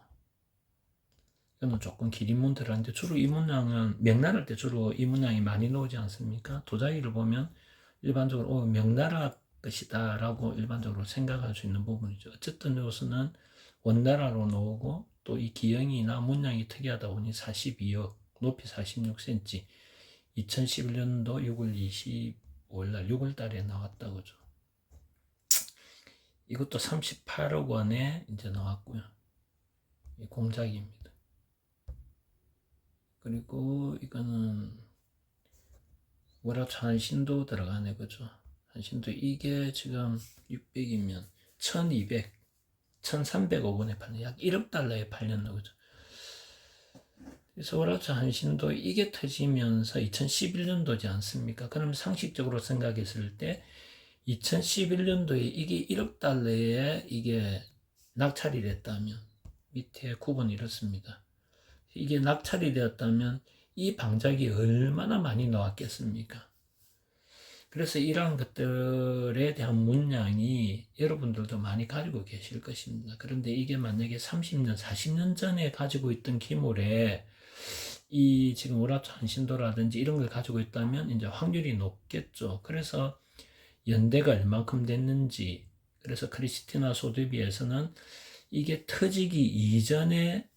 이거는 조금 긴 문들한데 주로 이 문양은 명나라 때 주로 이 문양이 많이 나오지 않습니까? 도자기를 보면 일반적으로 명나라 것이다 라고 일반적으로 생각할 수 있는 부분이죠. 어쨌든 요소는 원나라로 나오고 또 이 기형이나 문양이 특이하다 보니 42억, 높이 46cm, 2011년도 6월 25일 날 6월 달에 나왔다고 죠. 이것도 38억 원에 이제 나왔고요. 이 공작입니다. 그리고 이거는 월화초 한신도 들어가네, 그죠? 한신도 이게 지금 600이면 1200, 1300억 원에 팔린 약 1억 달러에 팔렸나, 그죠? 그래서 월화초 한신도 이게 터지면서 2011년도지 않습니까? 그럼 상식적으로 생각했을 때 2011년도에 이게 1억 달러에 이게 낙찰이 됐다면 밑에 9번 이렇습니다. 이게 낙찰이 되었다면 이 방작이 얼마나 많이 나왔겠습니까? 그래서 이러한 것들에 대한 문양이 여러분들도 많이 가지고 계실 것입니다. 그런데 이게 만약에 30년, 40년 전에 가지고 있던 기물에 이 지금 월화초 한신도라든지 이런 걸 가지고 있다면 이제 확률이 높겠죠. 그래서 연대가 얼만큼 됐는지, 그래서 크리스티나 소드비에서는 이게 터지기 이전에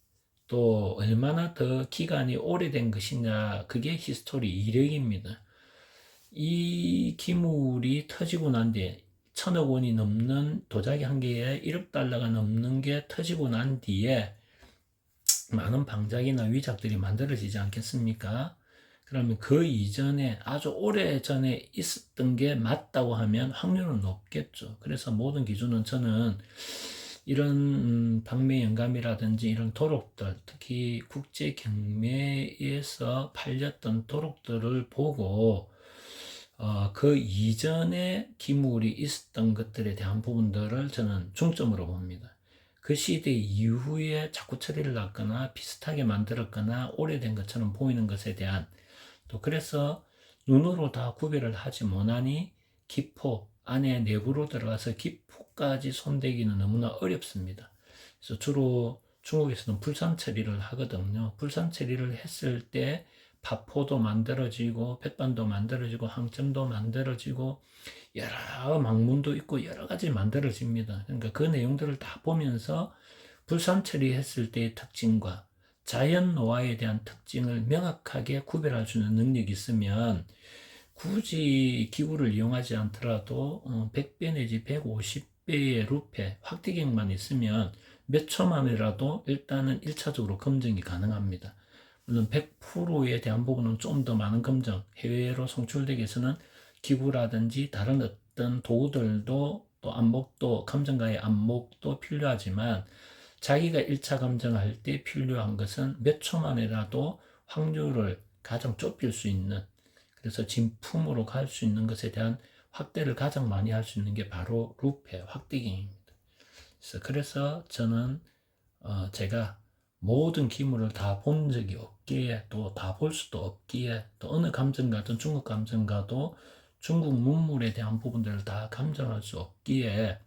또 얼마나 더 기간이 오래된 것이냐, 그게 히스토리 이력입니다. 이 기물이 터지고 난 뒤에 1000억 원이 넘는 도자기 한 개에 1억 달러가 넘는 게 터지고 난 뒤에 많은 방작이나 위작들이 만들어지지 않겠습니까? 그러면 그 이전에 아주 오래 전에 있었던 게 맞다고 하면 확률은 높겠죠. 그래서 모든 기준은 저는 이런 방매 영감이라든지 이런 도록들, 특히 국제 경매에서 팔렸던 도록들을 보고 그 이전에 기물이 있었던 것들에 대한 부분들을 저는 중점으로 봅니다. 그 시대 이후에 자꾸 처리를 하거나 비슷하게 만들었거나 오래된 것처럼 보이는 것에 대한 또 그래서 눈으로 다 구별을 하지 못하니 기포 안에 내부로 들어가서 기포까지 손대기는 너무나 어렵습니다. 그래서 주로 중국에서는 불산 처리를 하거든요. 불산 처리를 했을 때 파포도 만들어지고 백반도 만들어지고 항점도 만들어지고 여러 망문도 있고 여러 가지 만들어집니다. 그러니까 그 내용들을 다 보면서 불산 처리했을 때의 특징과 자연 노화에 대한 특징을 명확하게 구별할 수 있는 능력이 있으면 굳이 기구를 이용하지 않더라도 100배 내지 150배의 루페, 확대경만 있으면 몇 초 만이라도 일단은 1차적으로 검증이 가능합니다. 물론 100%에 대한 부분은 좀 더 많은 검증, 해외로 송출되기 위해서는 기구라든지 다른 어떤 도구들도 또 안목도, 감정가의 안목도 필요하지만 자기가 1차 감정할 때 필요한 것은 몇 초 만이라도 확률을 가장 좁힐 수 있는, 그래서 진품으로 갈 수 있는 것에 대한 확대를 가장 많이 할 수 있는 게 바로 루페, 확대경입니다. 그래서 저는 제가 모든 기물을 다 본 적이 없기에 또 다 볼 수도 없기에 또 어느 감정가든 중국 감정가도 중국 문물에 대한 부분들을 다 감정할 수 없기에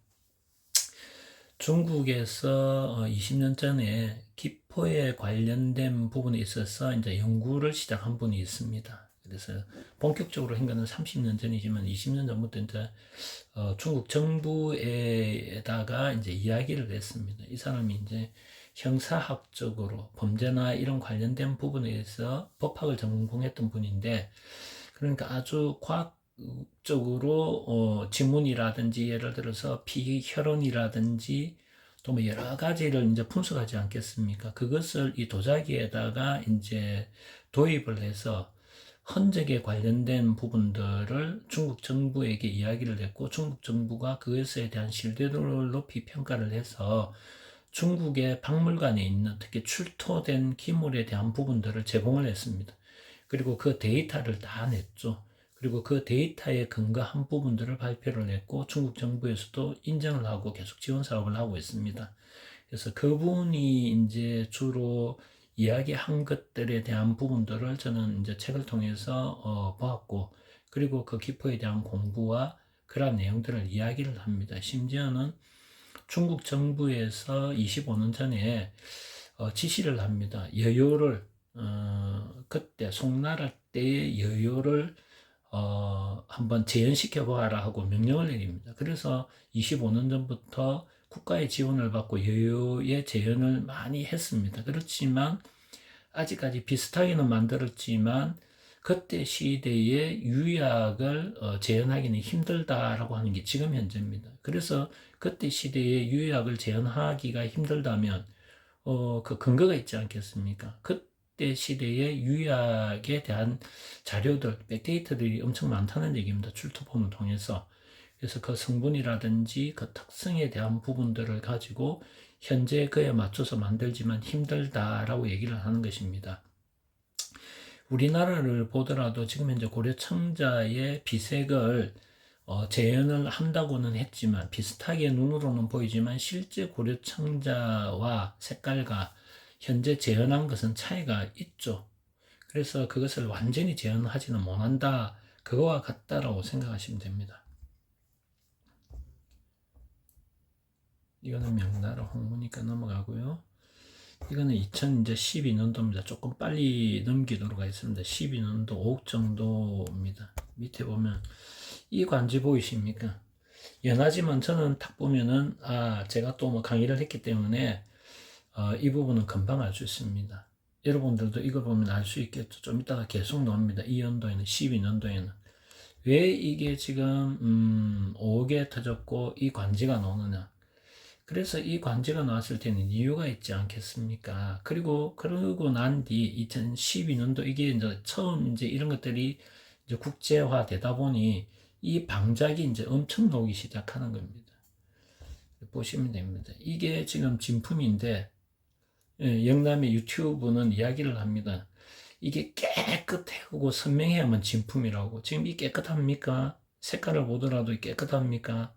중국에서 20년 전에 기포에 관련된 부분에 있어서 이제 연구를 시작한 분이 있습니다. 그래서 본격적으로 한 거는 30년 전이지만 20년 전부터 이제 중국 정부에다가 이제 이야기를 했습니다. 이 사람이 이제 형사학적으로 범죄나 이런 관련된 부분에서 법학을 전공했던 분인데, 그러니까 아주 과학적으로 지문이라든지 예를 들어서 피혈흔이라든지 또 뭐 여러 가지를 이제 분석하지 않겠습니까? 그것을 이 도자기에다가 이제 도입을 해서 흔적에 관련된 부분들을 중국 정부에게 이야기를 했고, 중국 정부가 그것에 대한 신뢰도를 높이 평가를 해서 중국의 박물관에 있는 특히 출토된 기물에 대한 부분들을 제공을 했습니다. 그리고 그 데이터를 다 냈죠. 그리고 그 데이터에 근거한 부분들을 발표를 했고 중국 정부에서도 인정을 하고 계속 지원 사업을 하고 있습니다. 그래서 그분이 이제 주로 이야기한 것들에 대한 부분들을 저는 이제 책을 통해서 보았고, 그리고 그 기포에 대한 공부와 그런 내용들을 이야기를 합니다. 심지어는 중국 정부에서 25년 전에 지시를 합니다. 여요를 그때 송나라 때의 여요를 한번 재현시켜 보아라 하고 명령을 내립니다. 그래서 25년 전부터 국가의 지원을 받고 여요의 재현을 많이 했습니다. 그렇지만 아직까지 비슷하게는 만들었지만 그때 시대의 유약을 재현하기는 힘들다라고 하는 게 지금 현재입니다. 그래서 그때 시대의 유약을 재현하기가 힘들다면 그 근거가 있지 않겠습니까? 그때 시대의 유약에 대한 자료들, 백데이터들이 엄청 많다는 얘기입니다. 출토품을 통해서. 그래서 그 성분이라든지 그 특성에 대한 부분들을 가지고 현재 그에 맞춰서 만들지만 힘들다라고 얘기를 하는 것입니다. 우리나라를 보더라도 지금 현재 고려청자의 비색을 재현을 한다고는 했지만 비슷하게 눈으로는 보이지만 실제 고려청자와 색깔과 현재 재현한 것은 차이가 있죠. 그래서 그것을 완전히 재현하지는 못한다. 그거와 같다라고 생각하시면 됩니다. 이거는 명나라 홍무니까 넘어가고요. 이거는 2012년도입니다. 조금 빨리 넘기도록 하겠습니다. 12년도 5억 정도입니다. 밑에 보면 이 관지 보이십니까? 연하지만 저는 딱 보면은 제가 또 뭐 강의를 했기 때문에 이 부분은 금방 알 수 있습니다. 여러분들도 이걸 보면 알 수 있겠죠. 좀 이따가 계속 나옵니다. 이 연도에는 12년도에는 왜 이게 지금 5억에 터졌고 이 관지가 나오느냐. 그래서 이 관제가 나왔을 때는 이유가 있지 않겠습니까? 그리고 그러고 난 뒤 2012년도 이게 이제 처음 이제 이런 것들이 이제 국제화 되다 보니 이 방작이 이제 엄청 나오기 시작하는 겁니다. 보시면 됩니다. 이게 지금 진품인데 영남의 유튜브는 이야기를 합니다. 이게 깨끗하고 선명해야만 진품이라고. 지금 이 깨끗합니까? 색깔을 보더라도 깨끗합니까?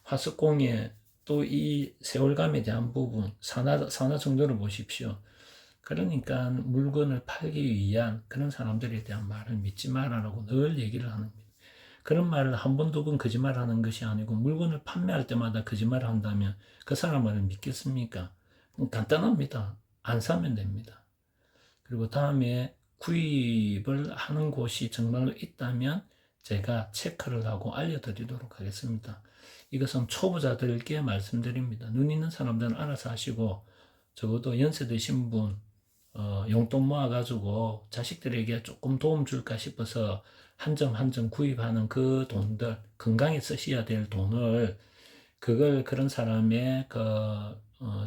화석공예 또 이 세월감에 대한 부분, 산화 정도를 보십시오. 그러니까 물건을 팔기 위한 그런 사람들에 대한 말을 믿지 말아라고 늘 얘기를 하는 겁니다. 그런 말을 한 번, 두 번 거짓말하는 것이 아니고 물건을 판매할 때마다 거짓말을 한다면 그 사람을 믿겠습니까? 간단합니다. 안 사면 됩니다. 그리고 다음에 구입을 하는 곳이 정말로 있다면 제가 체크를 하고 알려드리도록 하겠습니다. 이것은 초보자들께 말씀드립니다. 눈 있는 사람들은 알아서 하시고 적어도 연세 드신 분 용돈 모아가지고 자식들에게 조금 도움 줄까 싶어서 한 점 한 점 구입하는 그 돈들, 건강에 쓰셔야 될 돈을 그걸 그런 사람의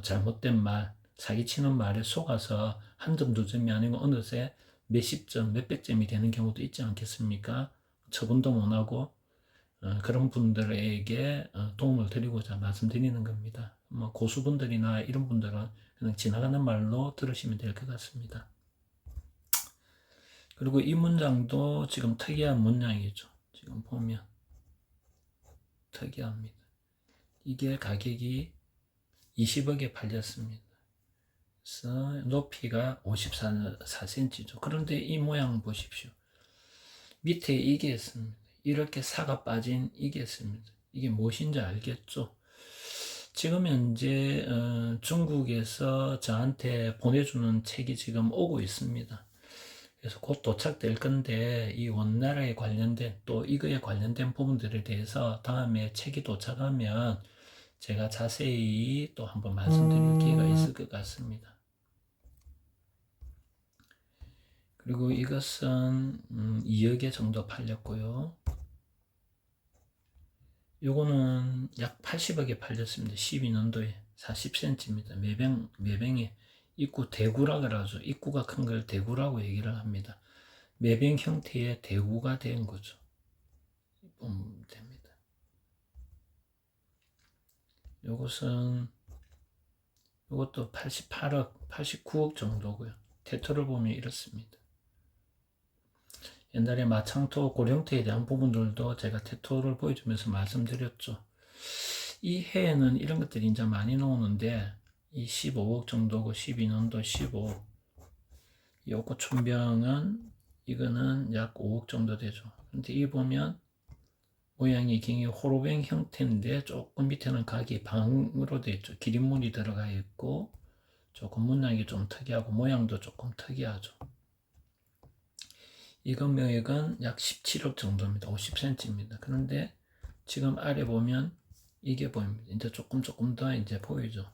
잘못된 말, 사기치는 말에 속아서 한 점, 두 점이 아니고 어느새 몇십 점, 몇백 점이 되는 경우도 있지 않겠습니까? 처분도 못하고 그런 분들에게 도움을 드리고자 말씀드리는 겁니다. 뭐 고수분들이나 이런 분들은 그냥 지나가는 말로 들으시면 될 것 같습니다. 그리고 이 문장도 지금 특이한 문장이죠. 지금 보면 특이합니다. 이게 가격이 20억에 팔렸습니다. 그래서 높이가 54cm죠. 그런데 이 모양 보십시오. 밑에 이게 있습니다. 이렇게 사가 빠진 이게 있습니다. 이게 무엇인지 알겠죠? 지금 현재 중국에서 저한테 보내주는 책이 지금 오고 있습니다. 그래서 곧 도착될 건데 이 원나라에 관련된 또 이거에 관련된 부분들에 대해서 다음에 책이 도착하면 제가 자세히 또 한번 말씀드릴 기회가 있을 것 같습니다. 그리고 이것은 2억에 정도 팔렸고요. 요거는 약 80억에 팔렸습니다. 12년도에 40cm입니다. 매병에 입구 대구라 그러죠. 입구가 큰 걸 대구라고 얘기를 합니다. 매병 형태의 대구가 된 거죠. 보면 됩니다. 요것은 요것도 88억, 89억 정도고요. 테토를 보면 이렇습니다. 옛날에 마창토 고령토에 대한 부분들도 제가 테토를 보여주면서 말씀드렸죠. 이 해에는 이런 것들이 이제 많이 나오는데 이 15억 정도고 12년도 15억. 요거 춘병은 이거는 약 5억 정도 되죠. 근데 이 보면 모양이 굉장히 호로뱅 형태인데 조금 밑에는 각이 방으로 되어 있죠. 기린물이 들어가 있고 조금 문양이 좀 특이하고 모양도 조금 특이하죠. 이 금액은 약 17억 정도입니다. 50cm입니다. 그런데 지금 아래 보면 이게 보입니다. 이제 조금 더 이제 보이죠.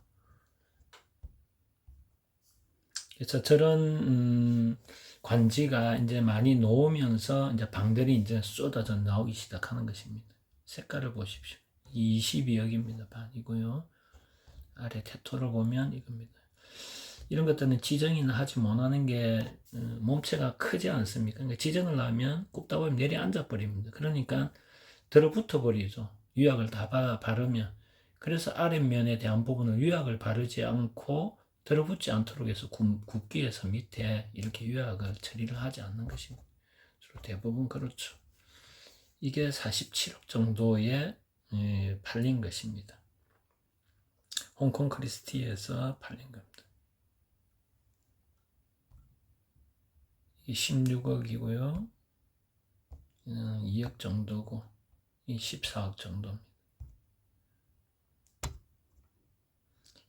그래서 저런 관지가 이제 많이 놓으면서 이제 방들이 이제 쏟아져 나오기 시작하는 것입니다. 색깔을 보십시오. 22억입니다. 반이고요. 아래 테토를 보면 이겁니다. 이런 것들은 지정이나 하지 못하는 게 몸체가 크지 않습니까? 그러니까 지정을 하면 굽다 보면 내려앉아 버립니다. 그러니까 들어붙어 버리죠. 유약을 다 바르면. 그래서 아랫면에 대한 부분을 유약을 바르지 않고 들어붙지 않도록 해서 굽기 위해서 밑에 이렇게 유약을 처리를 하지 않는 것입니다. 주로 대부분 그렇죠. 이게 47억 정도에 팔린 것입니다. 홍콩 크리스티에서 팔린 겁니다. 이 16억이고요. 2억 정도고 이 14억 정도입니다.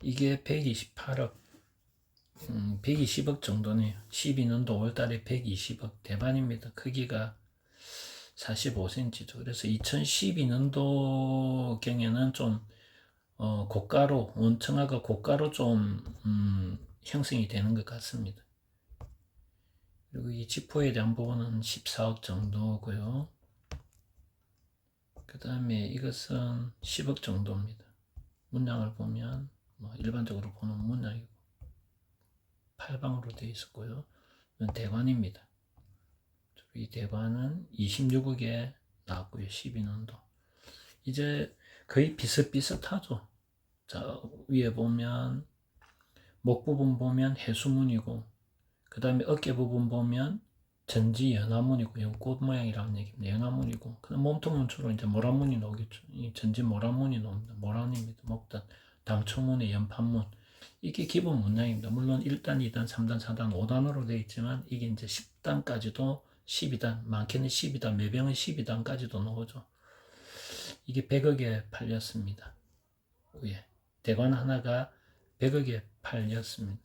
이게 128억 120억 정도네요. 12년도 5월달에 120억 대반입니다. 크기가 45cm죠. 그래서 2012년도 경에는 좀 고가로 원청화가 고가로 좀 형성이 되는 것 같습니다. 그리고 이 지포에 대한 부분은 14억 정도고요. 그 다음에 이것은 10억 정도입니다. 문양을 보면 뭐 일반적으로 보는 문양이고 팔방으로 되어 있었고요. 이건 대관입니다. 이 대관은 26억에 나왔고요. 12년도. 이제 거의 비슷비슷하죠. 자, 위에 보면 목 부분 보면 해수문이고 그 다음에 어깨 부분 보면 전지 연화문이고 이건 꽃 모양이라는 얘기입니다. 연화문이고 그 몸통은 주로 이제 모란문이 나오겠죠. 이 전지 모란문이 나옵니다. 모란입니다. 목단, 당초문의 연판문 이게 기본 문양입니다. 물론 1단, 2단, 3단, 4단, 5단으로 되어 있지만 이게 이제 10단까지도 12단, 많게는 12단, 매병은 12단까지도 나오죠. 이게 100억에 팔렸습니다. 위에 대관 하나가 100억에 팔렸습니다.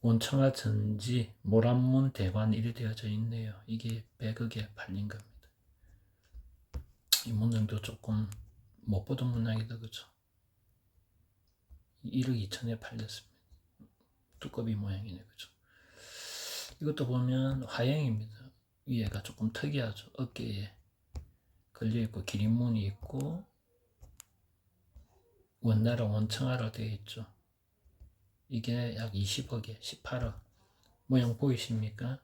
원청화 전지 모란문 대관 이리 되어져 있네요. 이게 100억에 팔린 겁니다. 이 문양도 조금 못 보던 문양이다, 그죠? 1억 2천에 팔렸습니다. 두꺼비 모양이네, 그죠? 이것도 보면 화형입니다. 위에가 조금 특이하죠. 어깨에 걸려있고 기린문이 있고 원나라 원청화로 되어 있죠. 이게 약 20억에 18억 모양 보이십니까?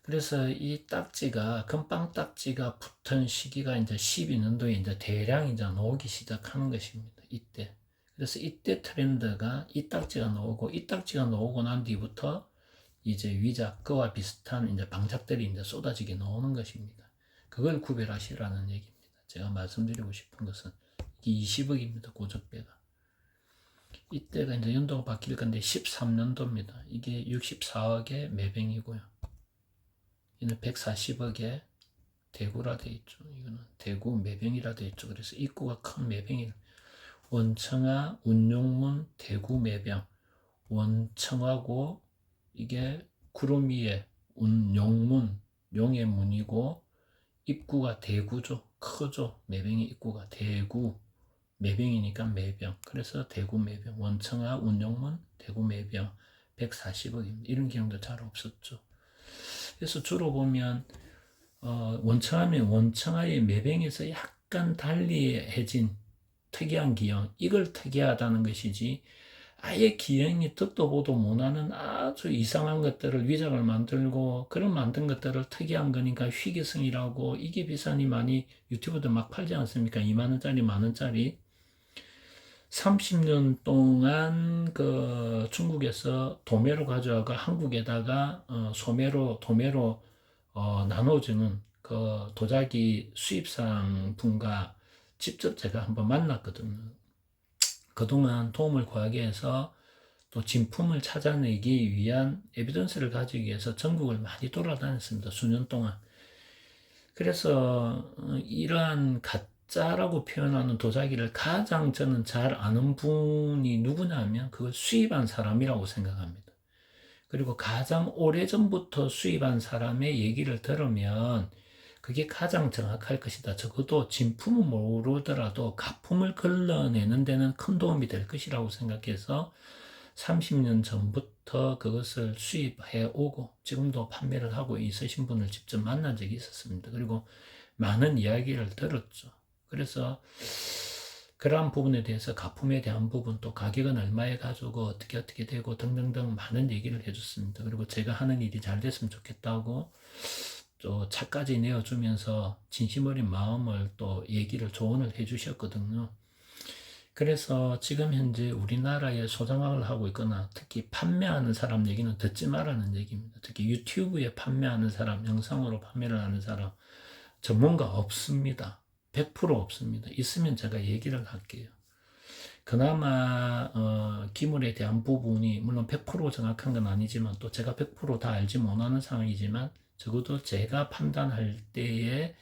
그래서 이 딱지가 금빵 딱지가 붙은 시기가 이제 12년도에 이제 대량 이제 나오기 시작하는 것입니다. 이때. 그래서 이때 트렌드가 이 딱지가 나오고 이 딱지가 나오고 난 뒤부터 이제 위작 그와 비슷한 이제 방작들이 이제 쏟아지게 나오는 것입니다. 그걸 구별하시라는 얘기입니다. 제가 말씀드리고 싶은 것은 이게 20억입니다. 고적배가. 이때가 이제 연도가 바뀔 건데 13년도입니다. 이게 64억의 매병이고요. 이는 140억의 대구라 되어 있죠. 이거는 대구 매병이라 되어 있죠. 그래서 입구가 큰 매병이 원청화, 운용문, 대구 매병. 원청하고 이게 구름 위에 운용문, 용의 문이고 입구가 대구죠. 크죠. 매병의 입구가 대구. 매병이니까 매병. 그래서 대구 매병. 원청화, 운용문, 대구 매병. 140억입니다. 이런 경우도 잘 없었죠. 그래서 주로 보면 원청하면 원청하의 매병에서 약간 달리해진 특이한 기형, 이걸 특이하다는 것이지 아예 기형이 듣도 보도 못하는 아주 이상한 것들을 위장을 만들고 그런 만든 것들을 특이한 거니까 희귀성이라고 이게 비싸니 많이 유튜브도 막 팔지 않습니까? 2만원짜리 만원짜리 30년 동안 그 중국에서 도매로 가져와가 한국에다가 도매로 나눠주는 그 도자기 수입상 분과 직접 제가 한번 만났거든요. 그동안 도움을 구하기 위해서 또 진품을 찾아내기 위한 에비던스를 가지기 위해서 전국을 많이 돌아다녔습니다. 수년 동안. 그래서 이러한 가짜라고 표현하는 도자기를 가장 저는 잘 아는 분이 누구냐면 그걸 수입한 사람이라고 생각합니다. 그리고 가장 오래전부터 수입한 사람의 얘기를 들으면 그게 가장 정확할 것이다. 적어도 진품은 모르더라도 가품을 걸러내는 데는 큰 도움이 될 것이라고 생각해서 30년 전부터 그것을 수입해 오고 지금도 판매를 하고 있으신 분을 직접 만난 적이 있었습니다. 그리고 많은 이야기를 들었죠. 그래서 그러한 부분에 대해서 가품에 대한 부분 또 가격은 얼마에 가지고 어떻게 되고 등등등 많은 얘기를 해줬습니다. 그리고 제가 하는 일이 잘 됐으면 좋겠다고 또 차까지 내어주면서 진심 어린 마음을 또 얘기를 조언을 해주셨거든요. 그래서 지금 현재 우리나라에 소장학을 하고 있거나 특히 판매하는 사람 얘기는 듣지 말라는 얘기입니다. 특히 유튜브에 판매하는 사람, 영상으로 판매를 하는 사람 전문가 없습니다. 100% 없습니다. 있으면 제가 얘기를 할게요. 그나마 기물에 대한 부분이 물론 100% 정확한 건 아니지만 또 제가 100%다 알지 못하는 상황이지만 적어도 제가 판단할 때에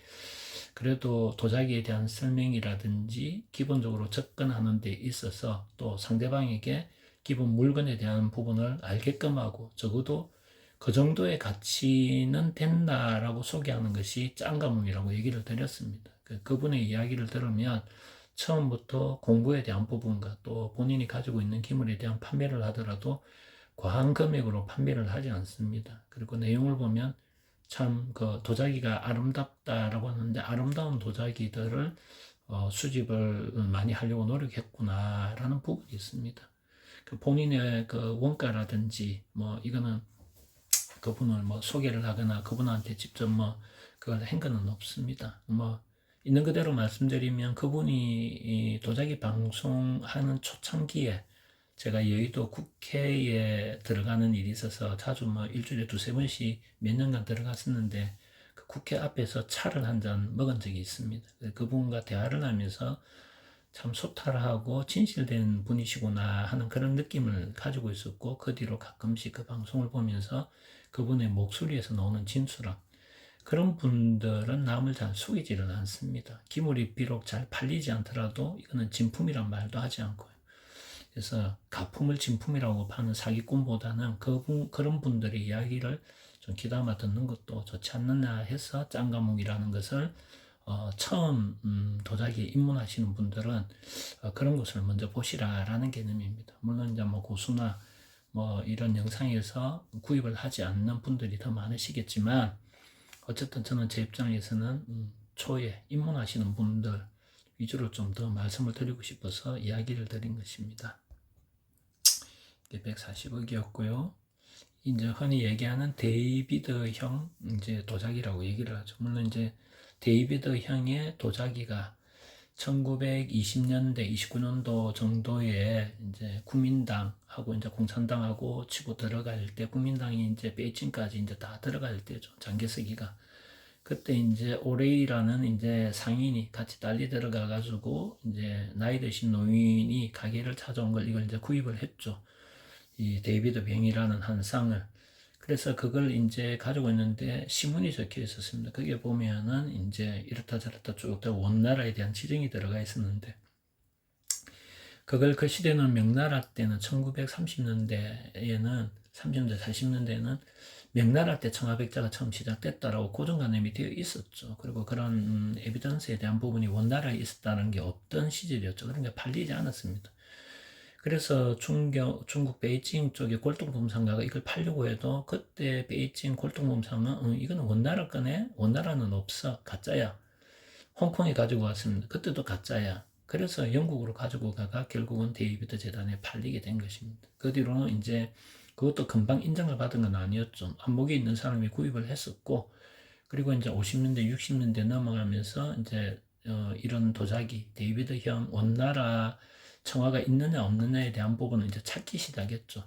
그래도 도자기에 대한 설명이라든지 기본적으로 접근하는 데 있어서 또 상대방에게 기본 물건에 대한 부분을 알게끔 하고 적어도 그 정도의 가치는 된다라고 소개하는 것이 짱가몽이라고 얘기를 드렸습니다. 그분의 이야기를 들으면 처음부터 공부에 대한 부분과 또 본인이 가지고 있는 기물에 대한 판매를 하더라도 과한 금액으로 판매를 하지 않습니다. 그리고 내용을 보면 참 그 도자기가 아름답다라고 하는데 아름다운 도자기들을 수집을 많이 하려고 노력했구나라는 부분이 있습니다. 그 본인의 그 원가라든지 뭐 이거는 그분을 뭐 소개를 하거나 그분한테 직접 뭐 그걸 한 거는 없습니다. 뭐 있는 그대로 말씀드리면 그분이 이 도자기 방송하는 초창기에 제가 여의도 국회에 들어가는 일이 있어서 자주 뭐 일주일에 두세 번씩 몇 년간 들어갔었는데 그 국회 앞에서 차를 한 잔 먹은 적이 있습니다. 그분과 대화를 하면서 참 소탈하고 진실된 분이시구나 하는 그런 느낌을 가지고 있었고 그 뒤로 가끔씩 그 방송을 보면서 그분의 목소리에서 나오는 진수랑 그런 분들은 남을 잘 속이지는 않습니다. 기물이 비록 잘 팔리지 않더라도 이거는 진품이란 말도 하지 않고요. 그래서 가품을 진품이라고 파는 사기꾼보다는 그런 분들의 이야기를 좀 귀담아 듣는 것도 좋지 않느냐 해서 짱가몽이라는 것을 처음 도자기에 입문하시는 분들은 그런 것을 먼저 보시라라는 개념입니다. 물론 이제 뭐 고수나 뭐 이런 영상에서 구입을 하지 않는 분들이 더 많으시겠지만 어쨌든 저는 제 입장에서는 초에 입문하시는 분들 위주로 좀 더 말씀을 드리고 싶어서 이야기를 드린 것입니다. 140억이었고요. 이제 흔히 얘기하는 데이비드형 이제 도자기라고 얘기를 하죠. 물론 이제 데이비드형의 도자기가 1920년대, 29년도 정도에 이제 국민당하고 이제 공산당하고 치고 들어갈 때 국민당이 이제 베이징까지 이제 다 들어갈 때죠. 장개석이가. 그때 이제 오레이라는 이제 상인이 같이 딸리 들어가 가지고 이제 나이 드신 노인이 가게를 찾아온 걸 이걸 이제 구입을 했죠. 이 데이비드 병이라는 한 쌍을. 그래서 그걸 이제 가지고 있는데 신문이 적혀 있었습니다. 거기에 보면은 이제 이렇다 저렇다 쭉 원나라에 대한 지정이 들어가 있었는데 그걸 그 시대는 명나라 때는 1930년대에는 30년대 40년대에는 명나라 때 청아백자가 처음 시작됐다라고 고정관념이 되어 있었죠. 그리고 그런 에비던스에 대한 부분이 원나라에 있었다는 게 없던 시절이었죠. 그런 게 팔리지 않았습니다. 그래서 중국 베이징 쪽에 골동품상가가 이걸 팔려고 해도 그때 베이징 골동품상은 이거는 원나라 거네? 원나라는 없어. 가짜야. 홍콩에 가지고 왔습니다. 그때도 가짜야. 그래서 영국으로 가지고 가가 결국은 데이비드 재단에 팔리게 된 것입니다. 그 뒤로는 이제 그것도 금방 인정을 받은 건 아니었죠. 안목에 있는 사람이 구입을 했었고, 그리고 이제 50년대, 60년대 넘어가면서 이제 이런 도자기, 데이비드형 원나라 청화가 있느냐 없느냐에 대한 부분을 이제 찾기 시작했죠.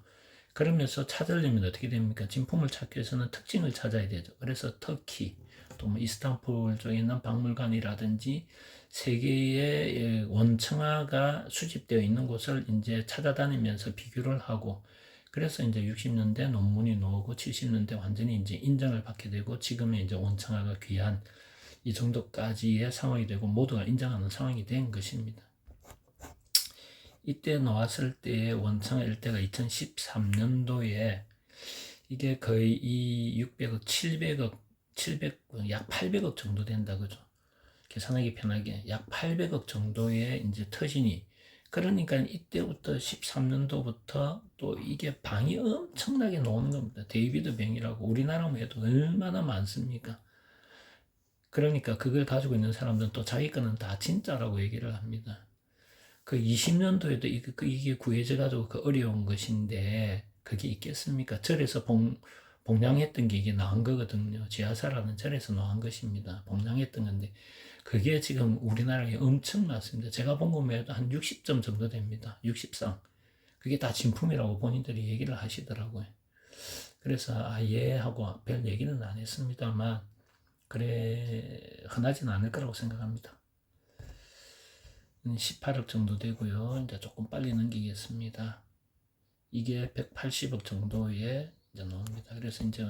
그러면서 찾으려면 어떻게 됩니까? 진품을 찾기 위해서는 특징을 찾아야 되죠. 그래서 터키, 또 뭐 이스탄불 쪽에 있는 박물관이라든지 세계의 원청화가 수집되어 있는 곳을 이제 찾아다니면서 비교를 하고 그래서 이제 60년대 논문이 나오고 70년대 완전히 이제 인정을 받게 되고 지금의 이제 원청화가 귀한 이 정도까지의 상황이 되고 모두가 인정하는 상황이 된 것입니다. 이때 나왔을 때의 원청아 일대가 2013년도에 이게 거의 이 600억, 700억, 약 800억 정도 된다, 그죠? 계산하기 편하게 약 800억 정도의 이제 터지니, 그러니까 이때부터 13년도부터 또 이게 방이 엄청나게 나오는 겁니다. 데이비드 병이라고 우리나라만 해도 얼마나 많습니까? 그러니까 그걸 가지고 있는 사람들은 또 자기 거는 다 진짜라고 얘기를 합니다. 그 20년도에도 이게 구해져 가지고 그 어려운 것인데 그게 있겠습니까? 절에서 봉양했던 게 이게 나온 거거든요. 지하사라는 절에서 나온 것입니다. 봉양했던 건데 그게 지금 우리나라에 엄청 많습니다. 제가 본 것만 해도 한 60점 정도 됩니다. 63. 그게 다 진품이라고 본인들이 얘기를 하시더라고요. 그래서 예 하고 별 얘기는 안 했습니다만 그래 흔하지는 않을 거라고 생각합니다. 18억 정도 되고요. 이제 조금 빨리 넘기겠습니다. 이게 180억 정도에 이제 나옵니다. 그래서 이제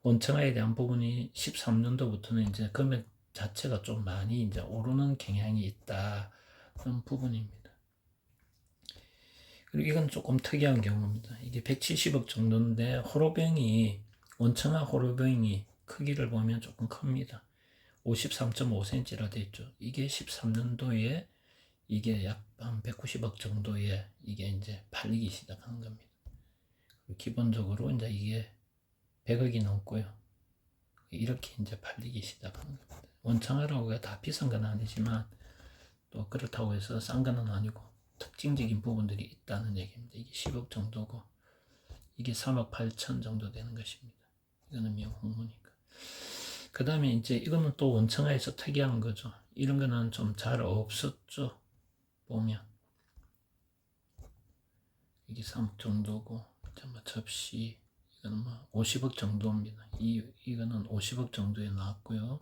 원청아에 대한 부분이 13년도부터는 이제 금액 자체가 좀 많이 이제 오르는 경향이 있다. 그런 부분입니다. 그리고 이건 조금 특이한 경우입니다. 이게 170억 정도인데 원청아 호로병이 크기를 보면 조금 큽니다. 53.5cm라 되어 있죠. 이게 13년도에 이게 약 한 190억 정도에 이게 이제 팔리기 시작한 겁니다. 기본적으로 이제 이게 100억이 넘고요. 이렇게 이제 팔리기 시작한 겁니다. 원청아라고 다 비싼 건 아니지만 또 그렇다고 해서 싼 건 아니고 특징적인 부분들이 있다는 얘기입니다. 이게 10억 정도고 이게 3억 8천 정도 되는 것입니다. 이거는 명홍무니까. 그 다음에 이제 이거는 또 원청아에서 특이한 거죠. 이런 거는 좀 잘 없었죠. 보면 이게 3억 정도고 접시 이거는 뭐 50억 정도입니다. 이거는 50억 정도에 나왔고요.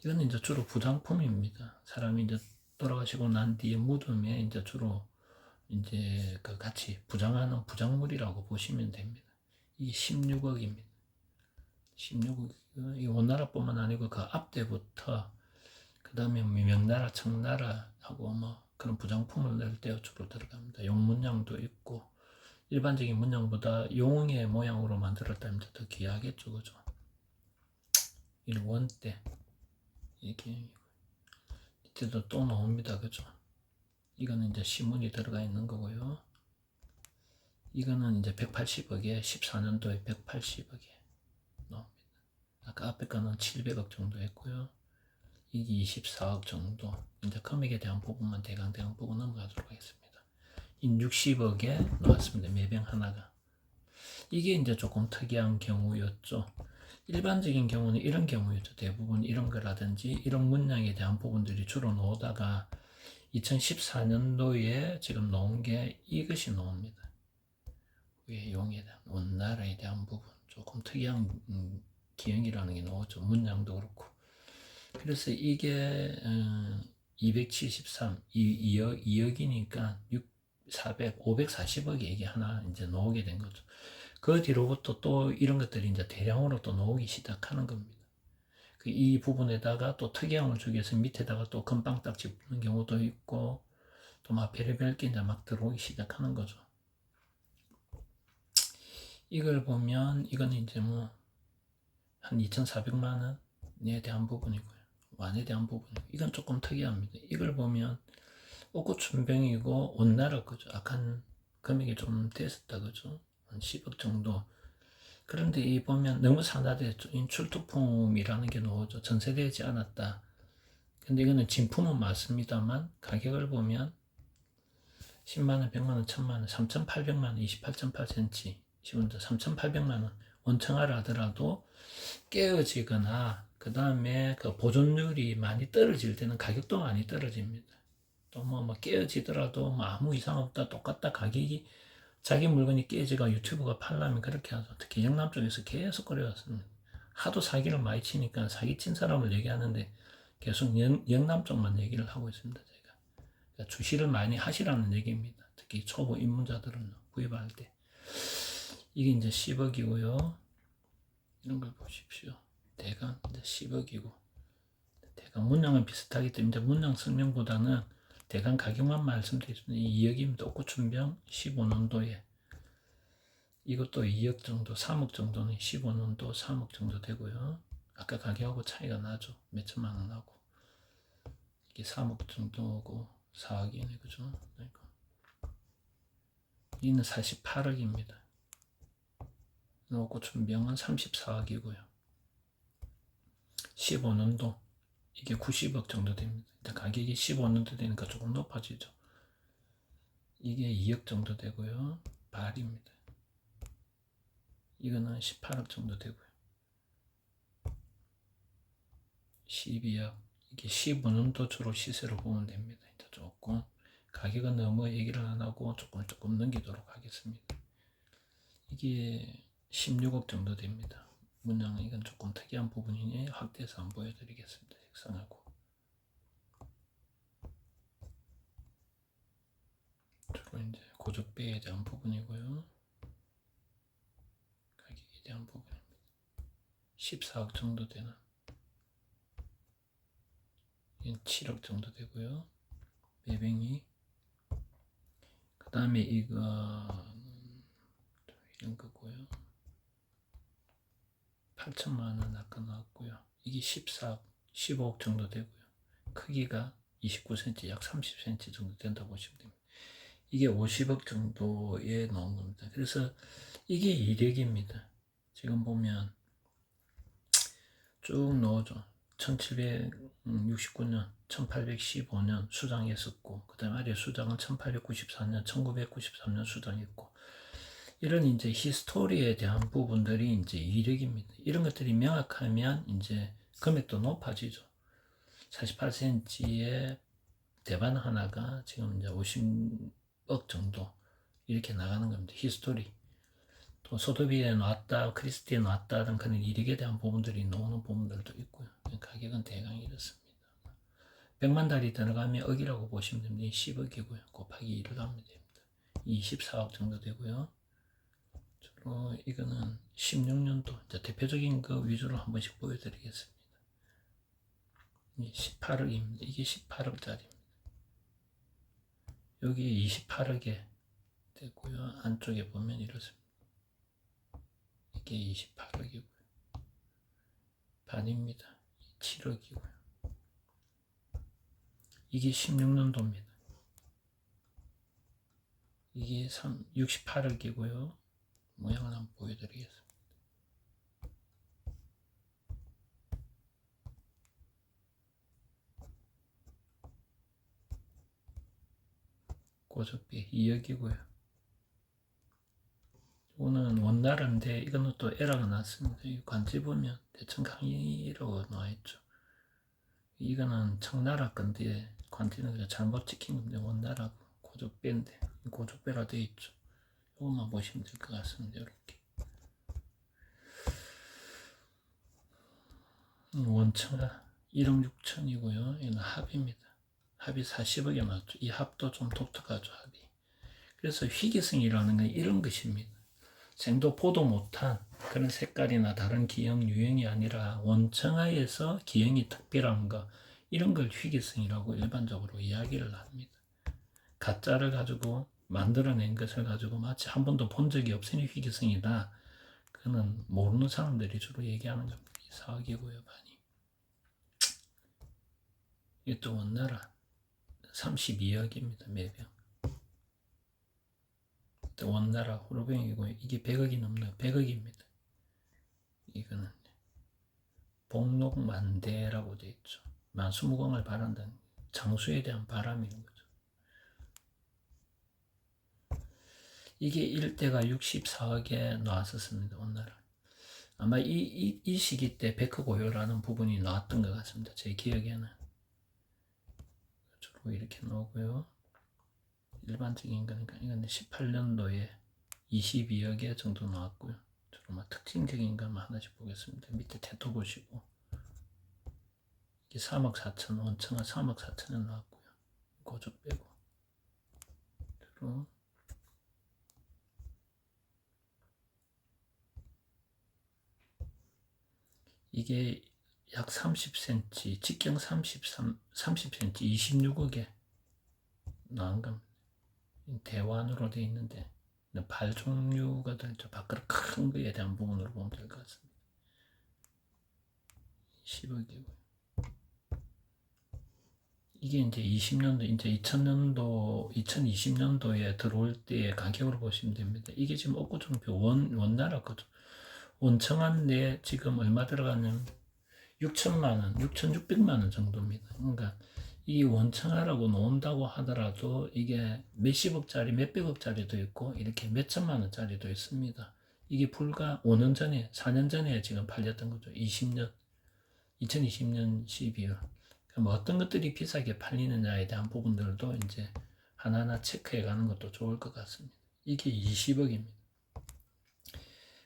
이거는 이제 주로 부장품입니다. 사람이 이제 돌아가시고 난 뒤에 무덤에 이제 주로 이제 그 같이 부장하는 부장물이라고 보시면 됩니다. 이게 16억입니다. 16억. 이 원나라뿐만 아니고 그 앞때부터 그 다음에 명나라, 청나라하고 뭐 그런 부장품을 낼 때 주로 들어갑니다. 용문양도 있고 일반적인 문양보다 용의 모양으로 만들었다면 더 귀하겠죠, 그죠? 일원 때 이렇게 이때도 또 나옵니다, 그죠? 이거는 이제 시문이 들어가 있는 거고요. 이거는 이제 180억에 14년도에 180억에 나옵니다. 아까 앞에 거는 700억 정도 했고요. 이게 24억 정도. 이제 금액에 대한 부분만 대강 보고 넘어가도록 하겠습니다. 60억에 나왔습니다. 매병 하나가. 이게 이제 조금 특이한 경우였죠. 일반적인 경우는 이런 경우였죠. 대부분 이런 거라든지 이런 문양에 대한 부분들이 주로 나오다가 2014년도에 지금 나온 게 이것이 나옵니다. 위에 용에 대한 원나라에 대한 부분 조금 특이한 기형이라는 게 나오죠. 문양도 그렇고. 그래서 이게 273, 2억이니까 400, 540억에 이게 하나 이제 나오게 된 거죠. 그 뒤로부터 또 이런 것들이 이제 대량으로 또 나오기 시작하는 겁니다. 이 부분에다가 또 특이함을 주기 위해서 밑에다가 또 금빵딱지 붙는 경우도 있고 또 막 별의별 게 이제 막 들어오기 시작하는 거죠. 이걸 보면 이거는 이제 뭐 한 2,400만 원에 대한 부분이고요. 완에 대한 부분이고 이건 조금 특이합니다. 이걸 보면 옥고춘병이고 원나라 거죠. 악한 금액이 좀 됐었다 그죠. 한 10억 정도. 그런데 이 보면 너무 산화됐죠. 인출투품이라는 게 나오죠. 전세되지 않았다. 근데 이거는 진품은 맞습니다만 가격을 보면 10만원, 100만원, 1000만원, 3,800만원, 28.8cm, 3,800만원 원청하라 하더라도 깨어지거나 그 다음에 그 보존율이 많이 떨어질 때는 가격도 많이 떨어집니다. 또 뭐 깨어지더라도 뭐 아무 이상 없다, 똑같다, 가격이 자기 물건이 깨지가 유튜브가 팔라면 그렇게 하죠. 특히 영남 쪽에서 계속 그래왔습니다. 하도 사기를 많이 치니까 사기 친 사람을 얘기하는데 계속 영남 쪽만 얘기를 하고 있습니다. 제가 그러니까 주시를 많이 하시라는 얘기입니다. 특히 초보 입문자들은 구입할 때 이게 이제 10억이고요. 이런 걸 보십시오. 대강 이제 10억이고 대강 문양은 비슷하기 때문에 이제 문양 설명보다는 대강 가격만 말씀드리면 2억입니다. 옥고춘병 15년도에 이것도 2억 정도, 3억 정도는 15년도 3억 정도 되고요. 아까 가격하고 차이가 나죠. 몇 천만 원 나고. 이게 3억 정도고 4억이네, 그죠? 그러니까. 이는 48억입니다. 옥고춘병은 34억이고요. 15년도 이게 90억 정도 됩니다. 가격이 15년도 되니까 조금 높아지죠. 이게 2억 정도 되고요. 발입니다. 이거는 18억 정도 되고요. 12억. 이게 15년도 주로 시세로 보면 됩니다. 조금 가격은 너무 얘기를 안 하고 조금 넘기도록 하겠습니다. 이게 16억 정도 됩니다. 문양은 이건 조금 특이한 부분이니 확대해서 한번 보여드리겠습니다. 색상하고. 주로 이제 고적배에 대한 부분이고요. 가격에 대한 부분입니다. 14억 정도 되는. 7억 정도 되고요. 매병이. 그 다음에 이거 이런 거고요. 8천만 원 아까 나왔고요. 이게 14억, 15억 정도 되고요. 크기가 29cm, 약 30cm 정도 된다고 보시면 됩니다. 이게 50억 정도에 나온 겁니다. 그래서 이게 이력입니다. 지금 보면 쭉 넣어줘. 1769년, 1815년 수장했었고, 그 다음에 아래 수장은 1894년, 1993년 수장했고, 이런 이제 히스토리에 대한 부분들이 이제 이력입니다. 이런 것들이 명확하면 이제 금액도 높아지죠. 48cm의 대반 하나가 지금 이제 50억 정도 이렇게 나가는 겁니다. 히스토리. 또 소도비에 나왔다, 크리스티에 나왔다 등 그런 이력에 대한 부분들이 나오는 부분들도 있고요. 가격은 대강 이렇습니다. 100만 달이 들어가면 억이라고 보시면 됩니다. 10억이고요. 곱하기 1을 하면 됩니다. 24억 정도 되고요. 주로 이거는 16년도 대표적인 거 위주로 한 번씩 보여드리겠습니다. 18억입니다. 이게 18억짜리입니다. 여기 28억에 되고요. 안쪽에 보면 이렇습니다. 이게 28억이고요. 반입니다. 7억이고요. 이게 16년도입니다. 이게 68억이고요. 모양을 한번 보여드리겠습니다. 고적비 2억이고요. 이거는 원나라인데 이거는 또 에러가 났습니다. 이 관지 보면 대천 강의라고 나와있죠. 이거는 청나라 건데 관지는 그냥 잘못 찍힌 겁니다. 원나라고 고적배인데 고적배라 되어 있죠. 이것만 보시면 될 것 같습니다. 이렇게 원청아 1억 6천이고요. 이는 합입니다. 합이 40억에 맞죠. 이 합도 좀 독특하죠. 합이. 그래서 희귀성이라는 건 이런 것입니다. 생도 보도 못한 그런 색깔이나 다른 기형 유형이 아니라 원청하에서 기형이 특별한 거, 이런 걸 희귀성이라고 일반적으로 이야기를 합니다. 가짜를 가지고 만들어낸 것을 가지고 마치 한 번도 본 적이 없으니 희귀성이다. 그는 모르는 사람들이 주로 얘기하는 겁니다. 사억이고요, 반이. 이것도 원나라 32억입니다, 매병. 원나라 호로병이고 이게 100억이 넘는 100억입니다. 이거는 복록만대라고 되어 있죠. 만수무강을 바란다는 장수에 대한 바람인 거죠. 이게 일대가 64억에 나왔었습니다. 원나라. 아마 이 시기 때 백허고요라는 부분이 나왔던 것 같습니다. 제 기억에는. 주로 이렇게 나오고요. 일반적인 거니까 이건 18년도에 22억에 정도 나왔고요. 주로 특징적인 것만 하나씩 보겠습니다. 밑에 태토 보시고 이게 3억 4천, 원청은 3억 4천에 나왔고요. 고적 빼고 주로 이게 약 30cm, 직경 30cm, 26억에 나온 겁니다. 대환으로 되어 있는데 발 종류가 저 밖으로 큰 거에 대한 부분으로 보면 될 것 같습니다. 10억이고요. 이게 이제 20년도, 이제 2000년도, 2020년도에 들어올 때의 가격으로 보시면 됩니다. 이게 지금 옥고종표 원나라거든. 원청한 내 지금 얼마 들어가냐면 6천만원, 6,600만원 정도입니다. 그러니까 이 원청하라고 놓은다고 하더라도 이게 몇십억짜리, 몇백억짜리도 있고 이렇게 몇천만원짜리도 있습니다. 이게 불과 5년 전에, 4년 전에 지금 팔렸던 거죠. 2020년 12월. 뭐 어떤 것들이 비싸게 팔리느냐에 대한 부분들도 이제 하나하나 체크해 가는 것도 좋을 것 같습니다. 이게 20억입니다.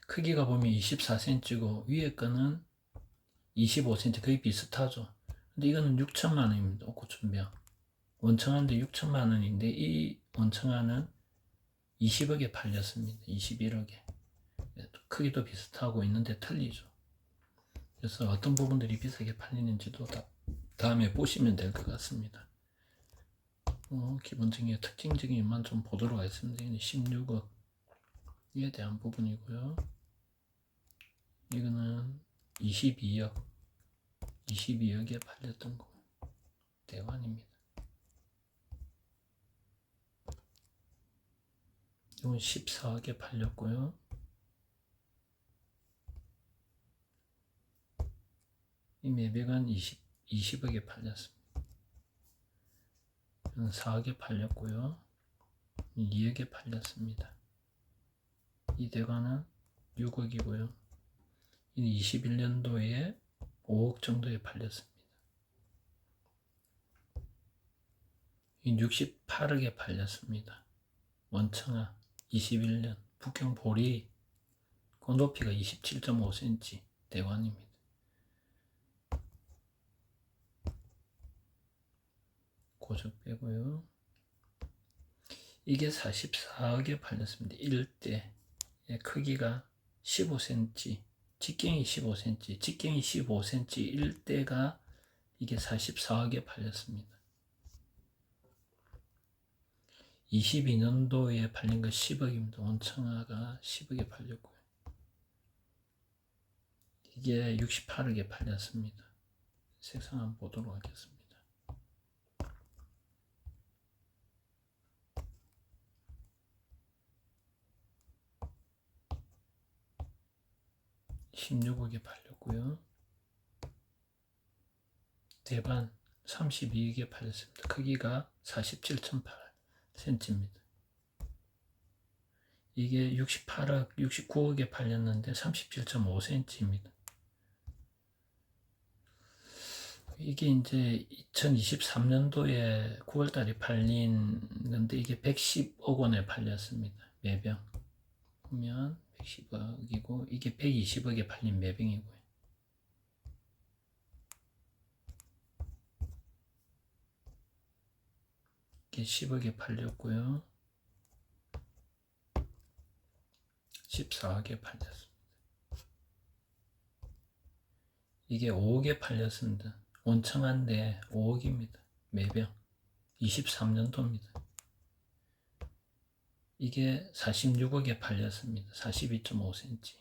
크기가 보면 24cm고 위에 거는 25cm 거의 비슷하죠. 근데 이거는 6천만 원입니다. 옥고춘병. 원청한데 6천만 원인데 이 원청한은 20억에 팔렸습니다. 21억에. 크기도 비슷하고 있는데 틀리죠. 그래서 어떤 부분들이 비싸게 팔리는지도 다음에 보시면 될 것 같습니다. 기본적인 특징적인 것만 좀 보도록 하겠습니다. 16억에 대한 부분이고요. 이거는 22억에 팔렸던 거 대환입니다. 이건 14억에 팔렸고요. 이 매백은 20억에 팔렸습니다. 4억에 팔렸고요. 2억에 팔렸습니다. 이 대관은 6억이고요. 이 21년도에 5억 정도에 팔렸습니다. 이 68억에 팔렸습니다. 원청아 21년 북경 보리 그 높이가 27.5cm 대관입니다. 고적 빼고요. 이게 44억에 팔렸습니다. 1대 크기가 15cm, 직경이 15cm, 직경이 15cm 1대가 이게 44억에 팔렸습니다. 22년도에 팔린 거 10억입니다. 원청아가 10억에 팔렸고요. 이게 68억에 팔렸습니다. 색상 한번 보도록 하겠습니다. (16억에) 팔렸고요. 대반 32억에 팔렸습니다. 크기가 47.8cm입니다. 이게 68억, 69억에 팔렸는데 37.5cm입니다. 이게 이제 2023년도에 9월달에 팔린 건데 이게 110억 원에 팔렸습니다. 매병 보면 110억이고 이게 120억에 팔린 매병이고요. 이게 10억에 팔렸고요. 14억에 팔렸습니다. 이게 5억에 팔렸습니다. 원청한데 5억입니다. 매병 23년도입니다. 이게 46억에 팔렸습니다. 42.5cm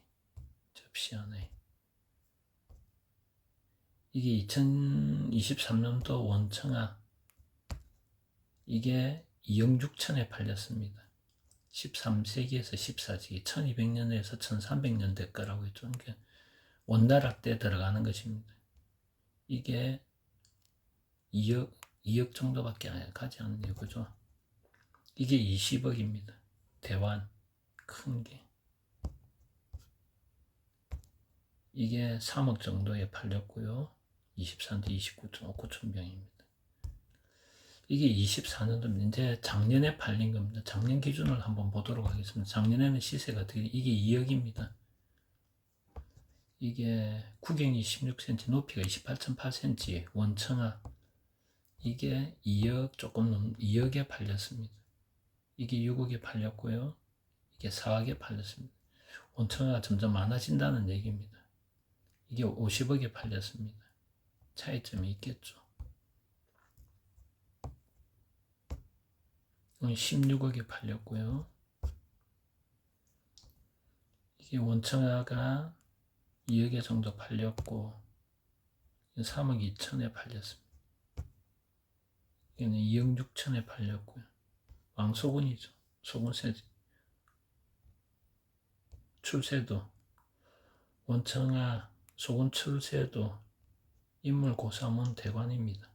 접시 안에. 이게 2023년도 원청아 이게 2억 6천에 팔렸습니다. 13세기에서 14세기 1200년에서 1300년대 거라고 했죠. 그러니까 원나라 때 들어가는 것입니다. 이게 2억 정도밖에 가지 않네요. 그죠? 이게 20억입니다. 대환 큰 게. 이게 3억 정도에 팔렸고요. 23대 29.5천병입니다. 이게 24년도입니다. 이제 작년에 팔린 겁니다. 작년 기준을 한번 보도록 하겠습니다. 작년에는 시세가 어떻게, 이게 2억입니다. 이게 구경이 16cm, 높이가 28.8cm, 원청아. 이게 2억 조금 넘, 2억에 팔렸습니다. 이게 6억에 팔렸고요. 이게 4억에 팔렸습니다. 원청아가 점점 많아진다는 얘기입니다. 이게 50억에 팔렸습니다. 차이점이 있겠죠. 16억에 팔렸고요. 이게 원청화가 2억에 정도 팔렸고 3억 2천에 팔렸습니다. 이거는 2억 6천에 팔렸고요. 왕소군이죠. 소군세 출세도 원청화 소군 출세도 인물 고삼원 대관입니다.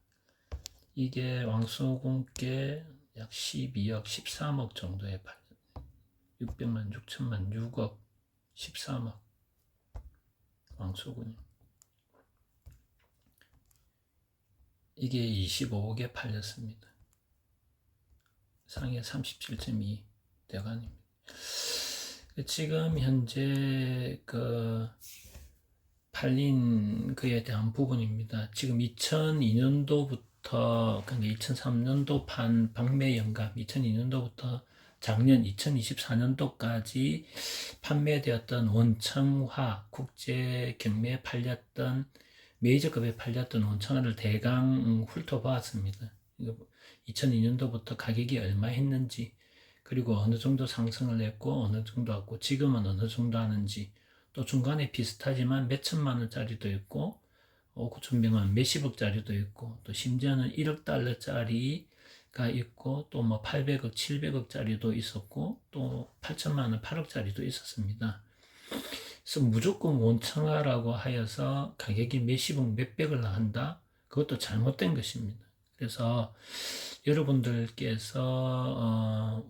이게 왕소군께 약 12억 13억 정도에 팔렸어요. 600만 6천만 6억 13억 왕소군이 이게 25억에 팔렸습니다. 상해 37.2 대관입니다. 지금 현재 그 팔린 그에 대한 부분입니다. 지금 2002년도부터 그러니까 2003년도 판 박매연감 2002년도부터 작년 2024년도까지 판매되었던 원청화 국제 경매에 팔렸던 메이저급에 팔렸던 원청화를 대강 훑어보았습니다. 2002년도부터 가격이 얼마 했는지, 그리고 어느 정도 상승을 했고 어느 정도 하고 지금은 어느 정도 하는지, 또 중간에 비슷하지만 몇 천만 원짜리도 있고 9,100만 몇십억짜리도 있고, 또 심지어는 1억 달러짜리가 있고, 또 뭐 800억 700억짜리도 있었고, 또 8천만 원 8억짜리도 있었습니다. 그래서 무조건 원청화라고 하여서 가격이 몇십억 몇백을 한다, 그것도 잘못된 것입니다. 그래서 여러분들께서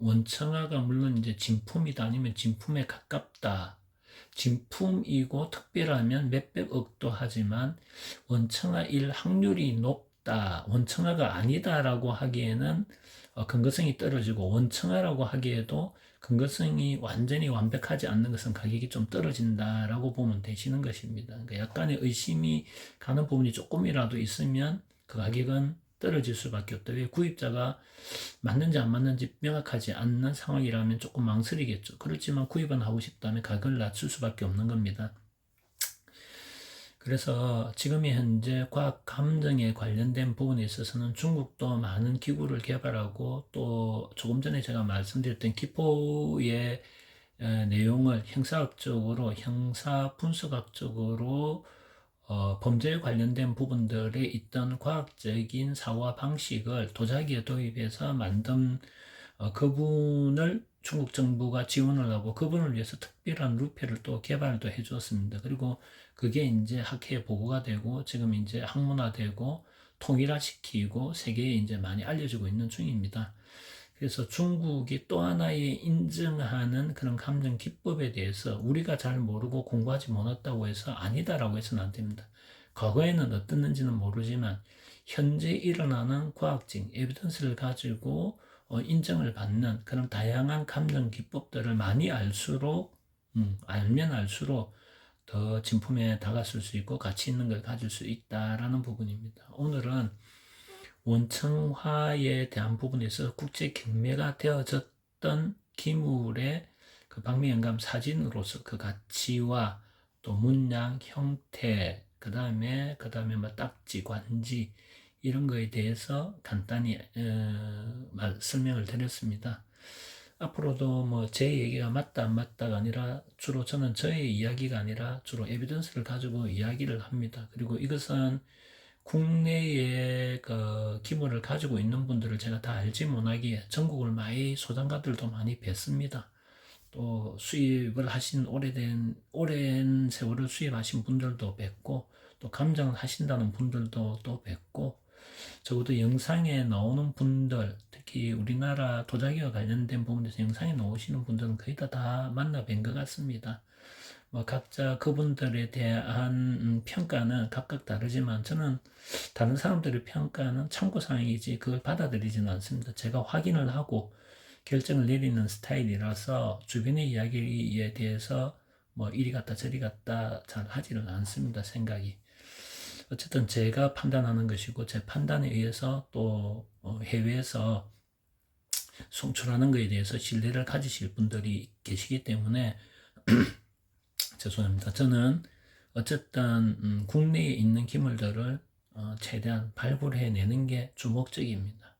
원청화가 물론 이제 진품이다 아니면 진품에 가깝다, 진품이고 특별하면 몇백억도 하지만 원청화일 확률이 높다, 원청화가 아니다라고 하기에는 근거성이 떨어지고, 원청화라고 하기에도 근거성이 완전히 완벽하지 않는 것은 가격이 좀 떨어진다라고 보면 되시는 것입니다. 그러니까 약간의 의심이 가는 부분이 조금이라도 있으면 그 가격은 떨어질 수밖에 없다. 왜? 구입자가 맞는지 안 맞는지 명확하지 않는 상황이라면 조금 망설이겠죠. 그렇지만 구입은 하고 싶다면 가격을 낮출 수밖에 없는 겁니다. 그래서 지금 현재 과학 감정에 관련된 부분에 있어서는 중국도 많은 기구를 개발하고, 또 조금 전에 제가 말씀드렸던 기포의 내용을 형사학적으로, 형사 분석학적으로 범죄에 관련된 부분들에 있던 과학적인 사고와 방식을 도자기에 도입해서 만든 그분을 중국 정부가 지원을 하고, 그분을 위해서 특별한 루페를 또 개발도 해 주었습니다. 그리고 그게 이제 학회에 보고가 되고 지금 이제 학문화되고 통일화시키고 세계에 이제 많이 알려지고 있는 중입니다. 그래서 중국이 또 하나의 인증하는 그런 감정 기법에 대해서 우리가 잘 모르고 공부하지 못했다고 해서 아니다라고 해서는 안 됩니다. 과거에는 어땠는지는 모르지만 현재 일어나는 과학적 에비던스를 가지고 인정을 받는 그런 다양한 감정 기법들을 많이 알수록 알면 알수록 더 진품에 다가설 수 있고 가치 있는 걸 가질 수 있다라는 부분입니다. 오늘은 원청화에 대한 부분에서 국제 경매가 되어졌던 기물의 그 박미영감 사진으로서 그 가치와 또 문양, 형태, 그 다음에 뭐 딱지, 관지 이런 거에 대해서 간단히 설명을 드렸습니다. 앞으로도 뭐 제 얘기가 맞다 안 맞다가 아니라 주로 저는 저의 이야기가 아니라 주로 에비던스를 가지고 이야기를 합니다. 그리고 이것은 국내에 그 기물을 가지고 있는 분들을 제가 다 알지 못하기에 전국을 많이 소장가들도 많이 뵀습니다. 또 수입을 하신 오랜 세월을 수입하신 분들도 뵙고, 또 감정을 하신다는 분들도 또 뵙고, 적어도 영상에 나오는 분들, 특히 우리나라 도자기와 관련된 부분에서 영상에 나오시는 분들은 거의 다 만나 뵌 것 같습니다. 뭐 각자 그분들에 대한 평가는 각각 다르지만 저는 다른 사람들의 평가는 참고사항이지 그걸 받아들이지는 않습니다. 제가 확인을 하고 결정을 내리는 스타일이라서 주변의 이야기에 대해서 뭐 이리 갔다 저리 갔다 잘 하지는 않습니다. 생각이. 어쨌든 제가 판단하는 것이고 제 판단에 의해서 또 해외에서 송출하는 것에 대해서 신뢰를 가지실 분들이 계시기 때문에 죄송합니다. 저는 어쨌든 국내에 있는 기물들을 최대한 발굴해내는 게 주목적입니다.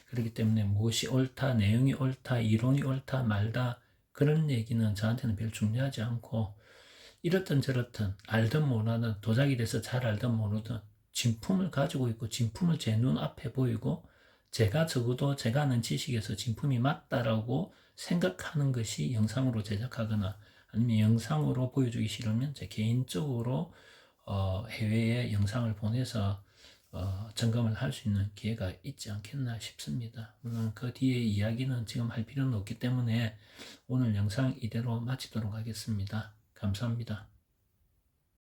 그렇기 때문에 무엇이 옳다, 내용이 옳다, 이론이 옳다, 말다 그런 얘기는 저한테는 별 중요하지 않고 이렇든 저렇든 알든 모르든 도자기 돼서 잘 알든 모르든 진품을 가지고 있고 진품을 제 눈앞에 보이고 제가 적어도 제가 아는 지식에서 진품이 맞다라고 생각하는 것이 영상으로 제작하거나 아니면 영상으로 보여주기 싫으면 제 개인적으로 해외에 영상을 보내서 점검을 할 수 있는 기회가 있지 않겠나 싶습니다. 물론 그 뒤에 이야기는 지금 할 필요는 없기 때문에 오늘 영상 이대로 마치도록 하겠습니다. 감사합니다.